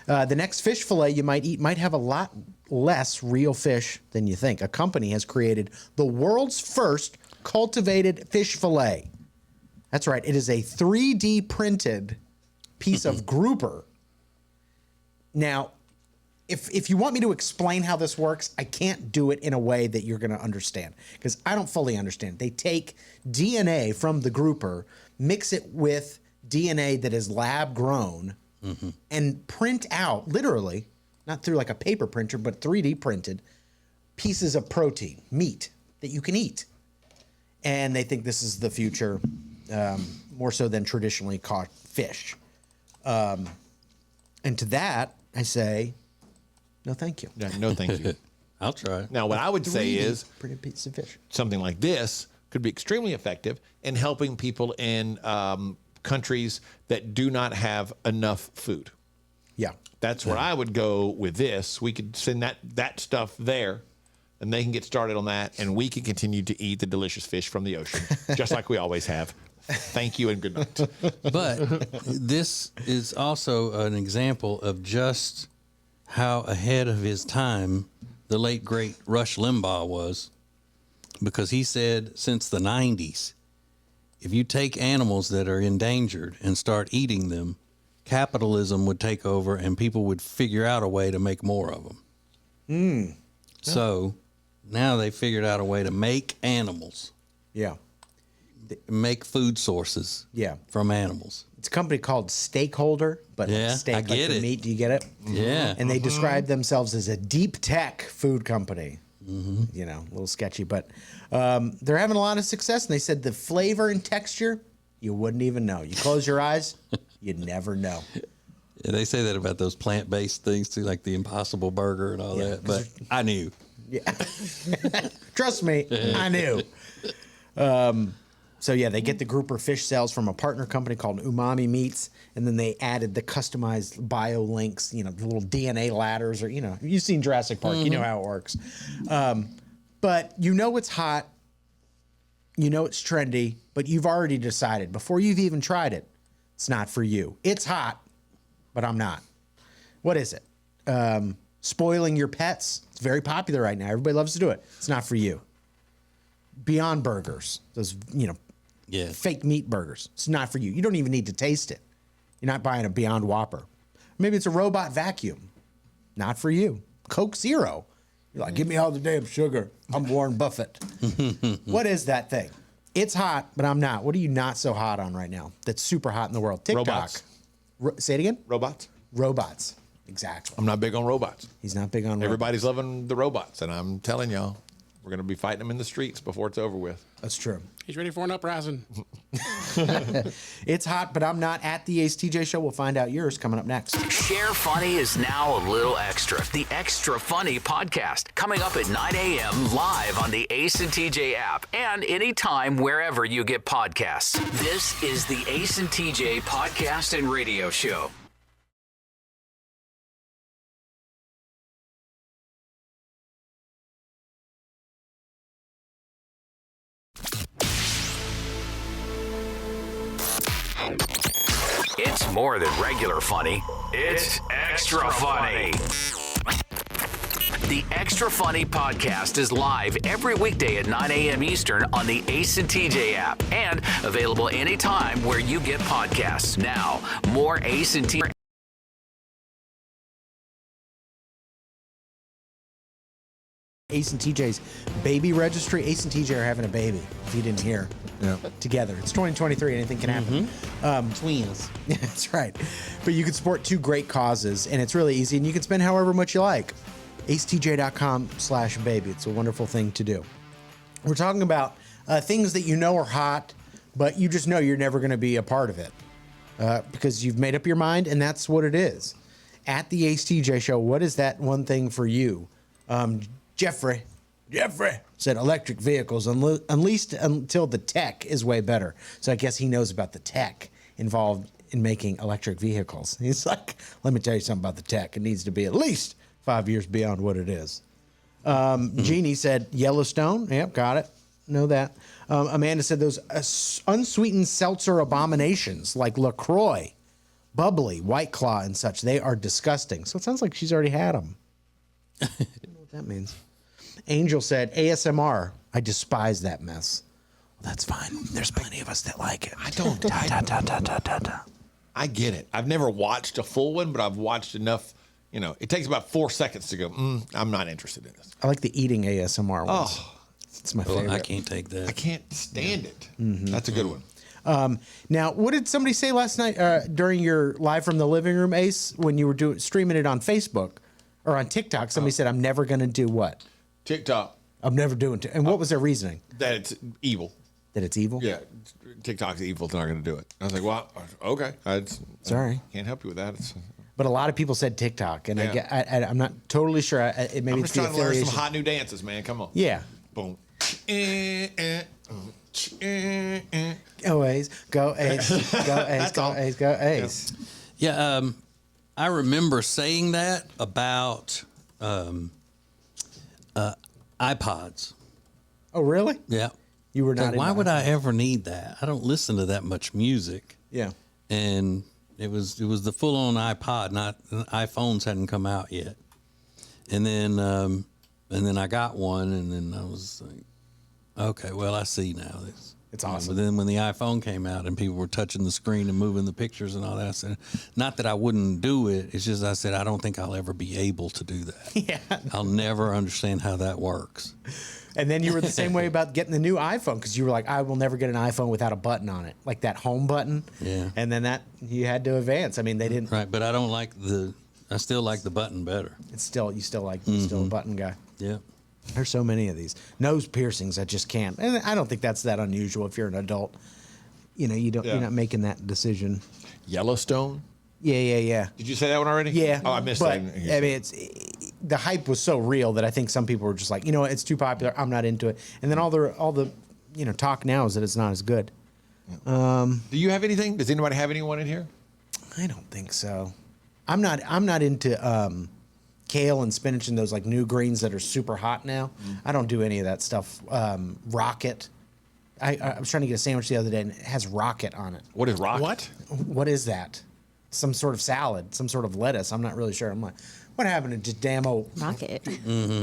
The next fish fillet you might eat might have a lot less real fish than you think. A company has created the world's first cultivated fish fillet. That's right. It is a 3D printed piece of grouper. Now, if you want me to explain how this works, I can't do it in a way that you're going to understand because I don't fully understand. They take DNA from the grouper, mix it with DNA that is lab grown, and print out, literally, not through like a paper printer, but 3D printed pieces of protein, meat that you can eat. And they think this is the future, more so than traditionally caught fish. And to that, I say, no, thank you. Yeah, no, thank you. I'll try. Now, what I would say 3D is printed piece of fish. something like this could be extremely effective in helping people in countries that do not have enough food. Yeah. That's where I would go with this. We could send that stuff there, and they can get started on that, and we can continue to eat the delicious fish from the ocean, just like we always have. Thank you and good night. But this is also an example of just how ahead of his time the late, great Rush Limbaugh was, because he said since the 90s, if you take animals that are endangered and start eating them, capitalism would take over and people would figure out a way to make more of them. So now they figured out a way to make animals, Yeah. make food sources Yeah. from animals. It's a company called Stakeholder, but Yeah, like steak, I like get the it. meat. Do you get it? Yeah. And they describe themselves as a deep tech food company. You know, a little sketchy, but they're having a lot of success. And they said the flavor and texture, you wouldn't even know. You close your eyes, you'd never know. Yeah, they say that about those plant-based things too, like the Impossible Burger and all that. But I knew. Yeah. Trust me, I knew. So yeah, they get the grouper fish cells from a partner company called Umami Meats, and then they added the customized bio links, you know, the little DNA ladders, or, you know, you've seen Jurassic Park, you know how it works. But you know it's hot, you know it's trendy, but you've already decided before you've even tried it, it's not for you. It's hot, but I'm not. What is it? Spoiling your pets. It's very popular right now. Everybody loves to do it. It's not for you. Beyond Burgers, those, you know, Yeah. fake meat burgers. It's not for you. You don't even need to taste it. You're not buying a Beyond Whopper. Maybe it's a robot vacuum. Not for you. Coke Zero. You're like, give me all the damn sugar. I'm Warren Buffett. What is that thing? It's hot, but I'm not. What are you not so hot on right now that's super hot in the world? TikTok. Robots. Say it again? Robots. Robots. Exactly. I'm not big on robots. He's not big on robots. Everybody's loving the robots, and I'm telling y'all, we're going to be fighting them in the streets before it's over with. That's true. He's ready for an uprising. It's hot, but I'm not at the Ace TJ Show. We'll find out yours coming up next. Share Funny is now a little extra. The Extra Funny podcast coming up at 9 a.m. live on the Ace and TJ app and anytime wherever you get podcasts. This is the Ace and TJ podcast and radio show. It's more than regular funny. It's extra funny. The Extra Funny podcast is live every weekday at 9 a.m. Eastern on the Ace and TJ app and available anytime where you get podcasts. Now, more Ace and TJ. Ace and TJ's baby registry. Ace and TJ are having a baby, if you didn't hear. Yeah. Together. It's 2023. Anything can happen. Twins. That's right. But you can support two great causes, and it's really easy, and you can spend however much you like. acetj.com/baby. It's a wonderful thing to do. We're talking about things that you know are hot, but you just know you're never going to be a part of it because you've made up your mind, and that's what it is. At the Ace TJ Show, what is that one thing for you? Jeffrey said electric vehicles, at least until the tech is way better. So I guess he knows about the tech involved in making electric vehicles. He's like, let me tell you something about the tech. It needs to be at least 5 years beyond what it is. Jeannie said Yellowstone. Yep, got it. Know that. Amanda said those unsweetened seltzer abominations like LaCroix, Bubbly, White Claw, and such. They are disgusting. So it sounds like she's already had them. I don't know what that means. Angel said ASMR. I despise that mess. Well, that's fine. There's plenty of us that like it. I don't. I get it. I've never watched a full one, but I've watched enough. You know, it takes about 4 seconds to go, I'm not interested in this. I like the eating ASMR ones. Oh. It's my Well, favorite. I can't take that. I can't stand it. That's a good one. Now, what did somebody say last night during your live from the living room, Ace, when you were streaming it on Facebook or on TikTok? Somebody said, I'm never going to do what? TikTok, I'm never doing it. And what was their reasoning? that it's evil. That it's evil? Yeah, TikTok's evil. They're not going to do it. I was like, well, okay. Sorry. Can't help you with that. But a lot of people said TikTok, and Yeah. I'm not totally sure. Maybe I'm it's just the trying to learn affiliation. some hot new dances, man. Come on. Yeah. Boom. Go Ace, go Ace, go Ace, That's go all. Ace, go Ace. Yeah, I remember saying that about iPods. Oh, really? Yeah. You were not. Like, why would I ever need that? I don't listen to that much music. Yeah. And it was the full on iPod, not iPhones hadn't come out yet. And then I got one, and then I was like, okay, well, I see now. It's awesome. But then when the iPhone came out and people were touching the screen and moving the pictures and all that, I said, not that I wouldn't do it. It's just I said I don't think I'll ever be able to do that. Yeah. I'll never understand how that works. And then you were the same way about getting the new iPhone because you were like, I will never get an iPhone without a button on it, like that home button. Yeah. And then that you had to advance. I mean, they didn't. Right, but I don't like I still like the button better. It's still you still a button guy. Yeah. There's so many of these nose piercings. I just can't, and I don't think that's that unusual if you're an adult. You know, you're not making that decision. Yellowstone. Yeah. Did you say that one already? Yeah. Oh, I missed but, that. I mean, the hype was so real that I think some people were just like, you know what, it's too popular. I'm not into it. And then all the talk now is that it's not as good. Do you have anything? Does anybody have anyone in here? I don't think so. I'm not into kale and spinach and those like new greens that are super hot now. I don't do any of that stuff. Rocket. I was trying to get a sandwich the other day and it has rocket on it. What is rocket? What? What is that? Some sort of salad, some sort of lettuce. I'm not really sure. I'm like, what happened to just damn old Rocket.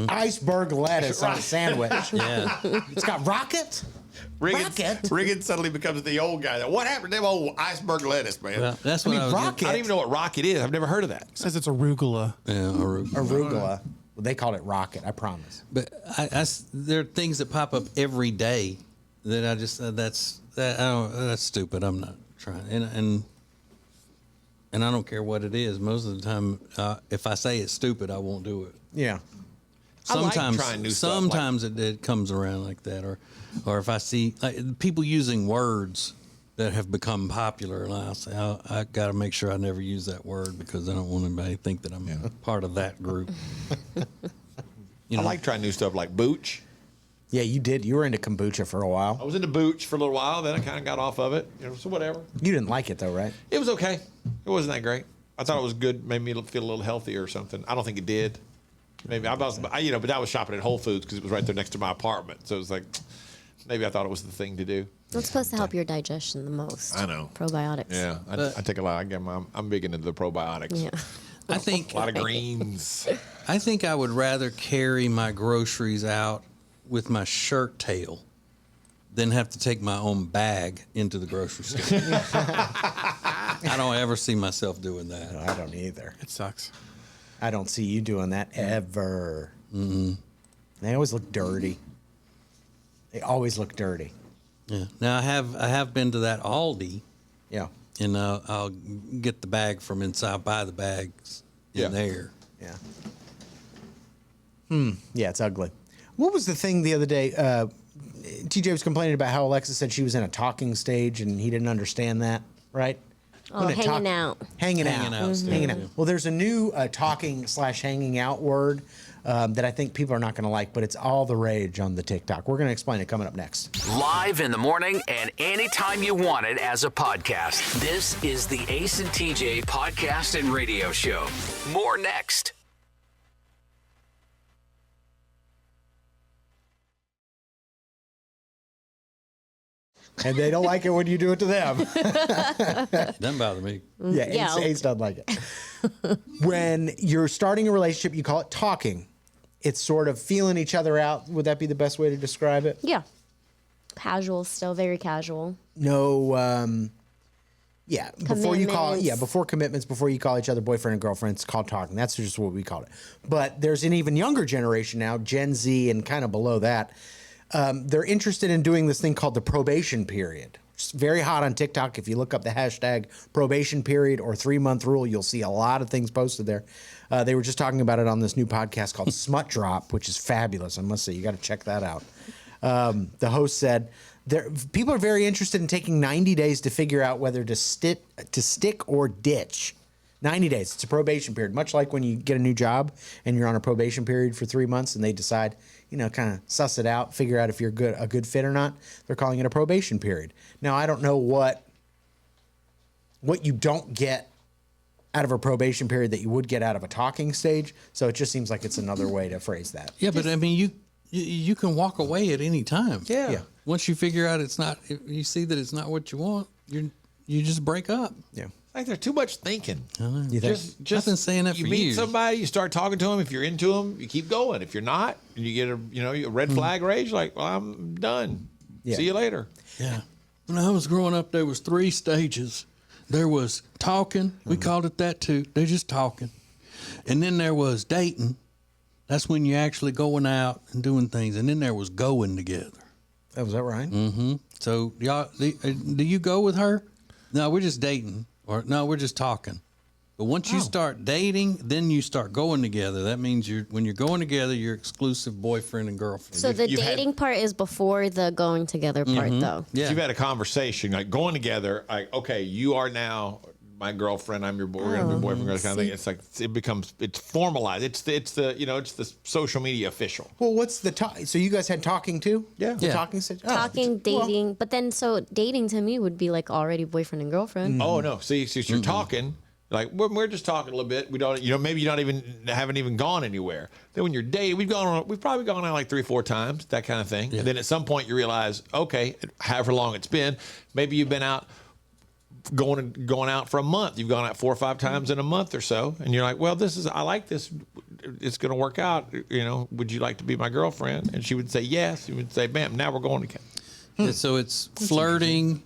iceberg lettuce on a sandwich? Yeah. It's got rocket? Rocket? Riggin suddenly becomes the old guy. What happened to them old iceberg lettuce, man? Well, that's what I was. rocket. I don't even know what rocket is. I've never heard of that. It says it's arugula. Yeah, Arugula. Well, they called it rocket, I promise. But there are things that pop up every day that I just that's stupid. I'm not trying, and I don't care what it is. Most of the time, if I say it's stupid, I won't do it. Yeah. I like Sometimes, trying new stuff, sometimes it comes around like that, or if I see people using words that have become popular, and I'll say I got to make sure I never use that word because I don't want anybody to think that I'm part of that group. I like trying new stuff like booch. Yeah, you did. You were into kombucha for a I while. was into booch for a little while, then I kind of got off of it. So whatever. You didn't like it though, right? It was okay. It wasn't that great. I thought it was good. Made me feel a little healthier or something. I don't think it did. Maybe but I was shopping at Whole Foods because it was right there next to my apartment. So it was like, maybe I thought it was the thing to do. It's supposed to help your digestion the most. I know. Probiotics. Yeah, I take a lot. I'm big into the probiotics. Yeah. I think A lot of greens. I think I would rather carry my groceries out with my shirt tail than have to take my own bag into the grocery store. I don't ever see myself doing that. No, I don't either. It sucks. I don't see you doing that ever. Mm-hmm. They always look dirty. They always look dirty. Yeah. Now I have been to that Aldi, Yeah. and I'll get the bag from inside, buy the bags Yeah. in there. Yeah. Yeah, it's ugly. What was the thing the other day? TJ was complaining about how Alexa said she was in a talking stage and he didn't understand that, right? Oh, Wasn't it hanging out. Hanging out. Hanging out stage, Hanging out. yeah. Well, there's a new talking/hanging out word that I think people are not going to like, but it's all the rage on the TikTok. We're going to explain it coming up next. Live in the morning and anytime you want it as a podcast. This is the Ace and TJ podcast and radio show. More next. And they don't like it when you do it to them. Doesn't bother me. Yeah, Yeah. Ace doesn't like it. When you're starting a relationship, you call it talking. It's sort of feeling each other out. Would that be the best way to describe it? Yeah. Casual, still very casual. No, yeah. Before you call, Commitments. before commitments, before you call each other boyfriend and girlfriend, it's called talking. That's just what we call it. But there's an even younger generation now, Gen Z and kind of below that. They're interested in doing this thing called the probation period. It's very hot on TikTok. If you look up the hashtag probation period or 3-month rule, you'll see a lot of things posted there. They were just talking about it on this new podcast called Smut Drop, which is fabulous. I must say, you got to check that out. The host said, people are very interested in taking 90 days to figure out whether to stick or ditch. 90 days. It's a probation period, much like when you get a new job and you're on a probation period for 3 months and they decide, kind of suss it out, figure out if you're a good fit or not. They're calling it a probation period. Now, I don't know what you don't get out of a probation period that you would get out of a talking stage. So it just seems like it's another way to phrase that. Yeah, but I mean, you can walk away at any time. Yeah. Once you figure out it's not, you see that it's not what you want, you just break up. Yeah. Like there's too much thinking. You think? I've been saying that you for meet years. somebody, you start talking to them. If you're into them, you keep going. If you're not, and you get a red flag raised, like, well, I'm done. Yeah. See you later. Yeah. When I was growing up, there was 3 stages. There was talking. We called it that too. They're just talking. And then there was dating. That's when you're actually going out and doing things. And then there was going together. Oh, was that right? Mm-hmm. So y'all, do you go with her? No, we're just dating. Or no, we're just talking. But once you start dating, then you start going together. That means when you're going together, you're exclusive boyfriend and girlfriend. So the you've had- dating part is before the going together part, though. Yeah. You've had a conversation, like going together, like, okay, you are now my girlfriend, I'm your boy, we're gonna be boyfriend, girl kind of thing. It's like it's formalized. It's the social media official. Well, what's the talk? So you guys had talking too? Yeah. The Yeah. talking stage? Oh, Talking, dating, but then so dating to me would be like already boyfriend and girlfriend. Oh no! See, you're talking. Like we're just talking a little bit. We don't, maybe you haven't even gone anywhere. Then when you're dating, we've probably gone out like 3 or 4 times, that kind of thing. Yeah. And then at some point you realize, okay, however long it's been, maybe you've been out going out for a month. You've gone out 4 or 5 times in a month or so, and you're like, well, I like this. It's going to work out. Would you like to be my girlfriend? And she would say yes. You would say, bam, now we're going together. Yeah, so it's flirting,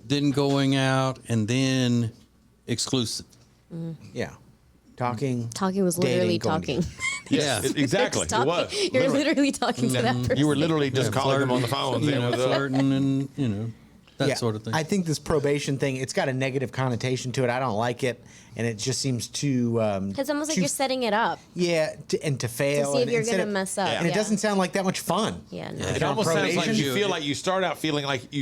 then going out, and then exclusive. yeah. Talking. Talking was literally dating, going talking. Yeah. Exactly. Just It talking. was. You're literally talking to that person. You were literally just calling them on the phone. You saying, know, "What's up?" flirting and that sort of thing. I think this probation thing, it's got a negative connotation to it. I don't like it, and it just seems too. It's almost like you're setting it up and to fail. to see if and you're instead gonna of- mess up. And it doesn't sound like that much fun. Yeah, no. It If you're on almost sounds like probation, you feel like you start out feeling like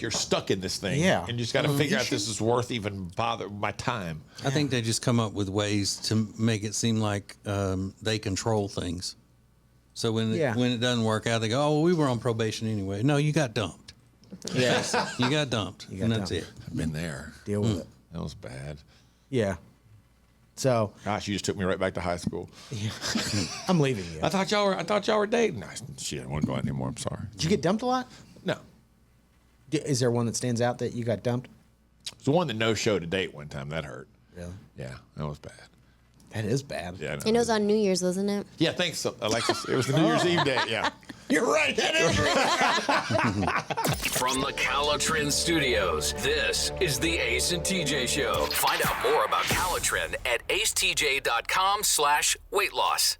you're stuck in this thing. Yeah. And you just got to figure out if this is worth even bother my time. I think they just come up with ways to make it seem like they control things. So when it doesn't work out, they go, "Oh, we were on probation anyway." No, you got dumped. Yes. You got dumped, got and that's dumped. it. I've been there. Deal with it. That was bad. Yeah. So Gosh, you just took me right back to high school. I'm leaving you. I thought y'all were dating. Shit, I don't want to go out anymore. I'm sorry. Did you get dumped a lot? No. Is there one that stands out that you got dumped? It's the one that no show to date one time. That hurt. Really? Yeah, that was bad. That is bad. Yeah, I know. And it was on New Year's, wasn't it? Yeah, thanks, Alexis. It was the New Year's Eve day. Yeah. You're right. That is right. From the Calitrin Studios, this is the Ace and TJ Show. Find out more about Calitrin at acetj.com/weight loss.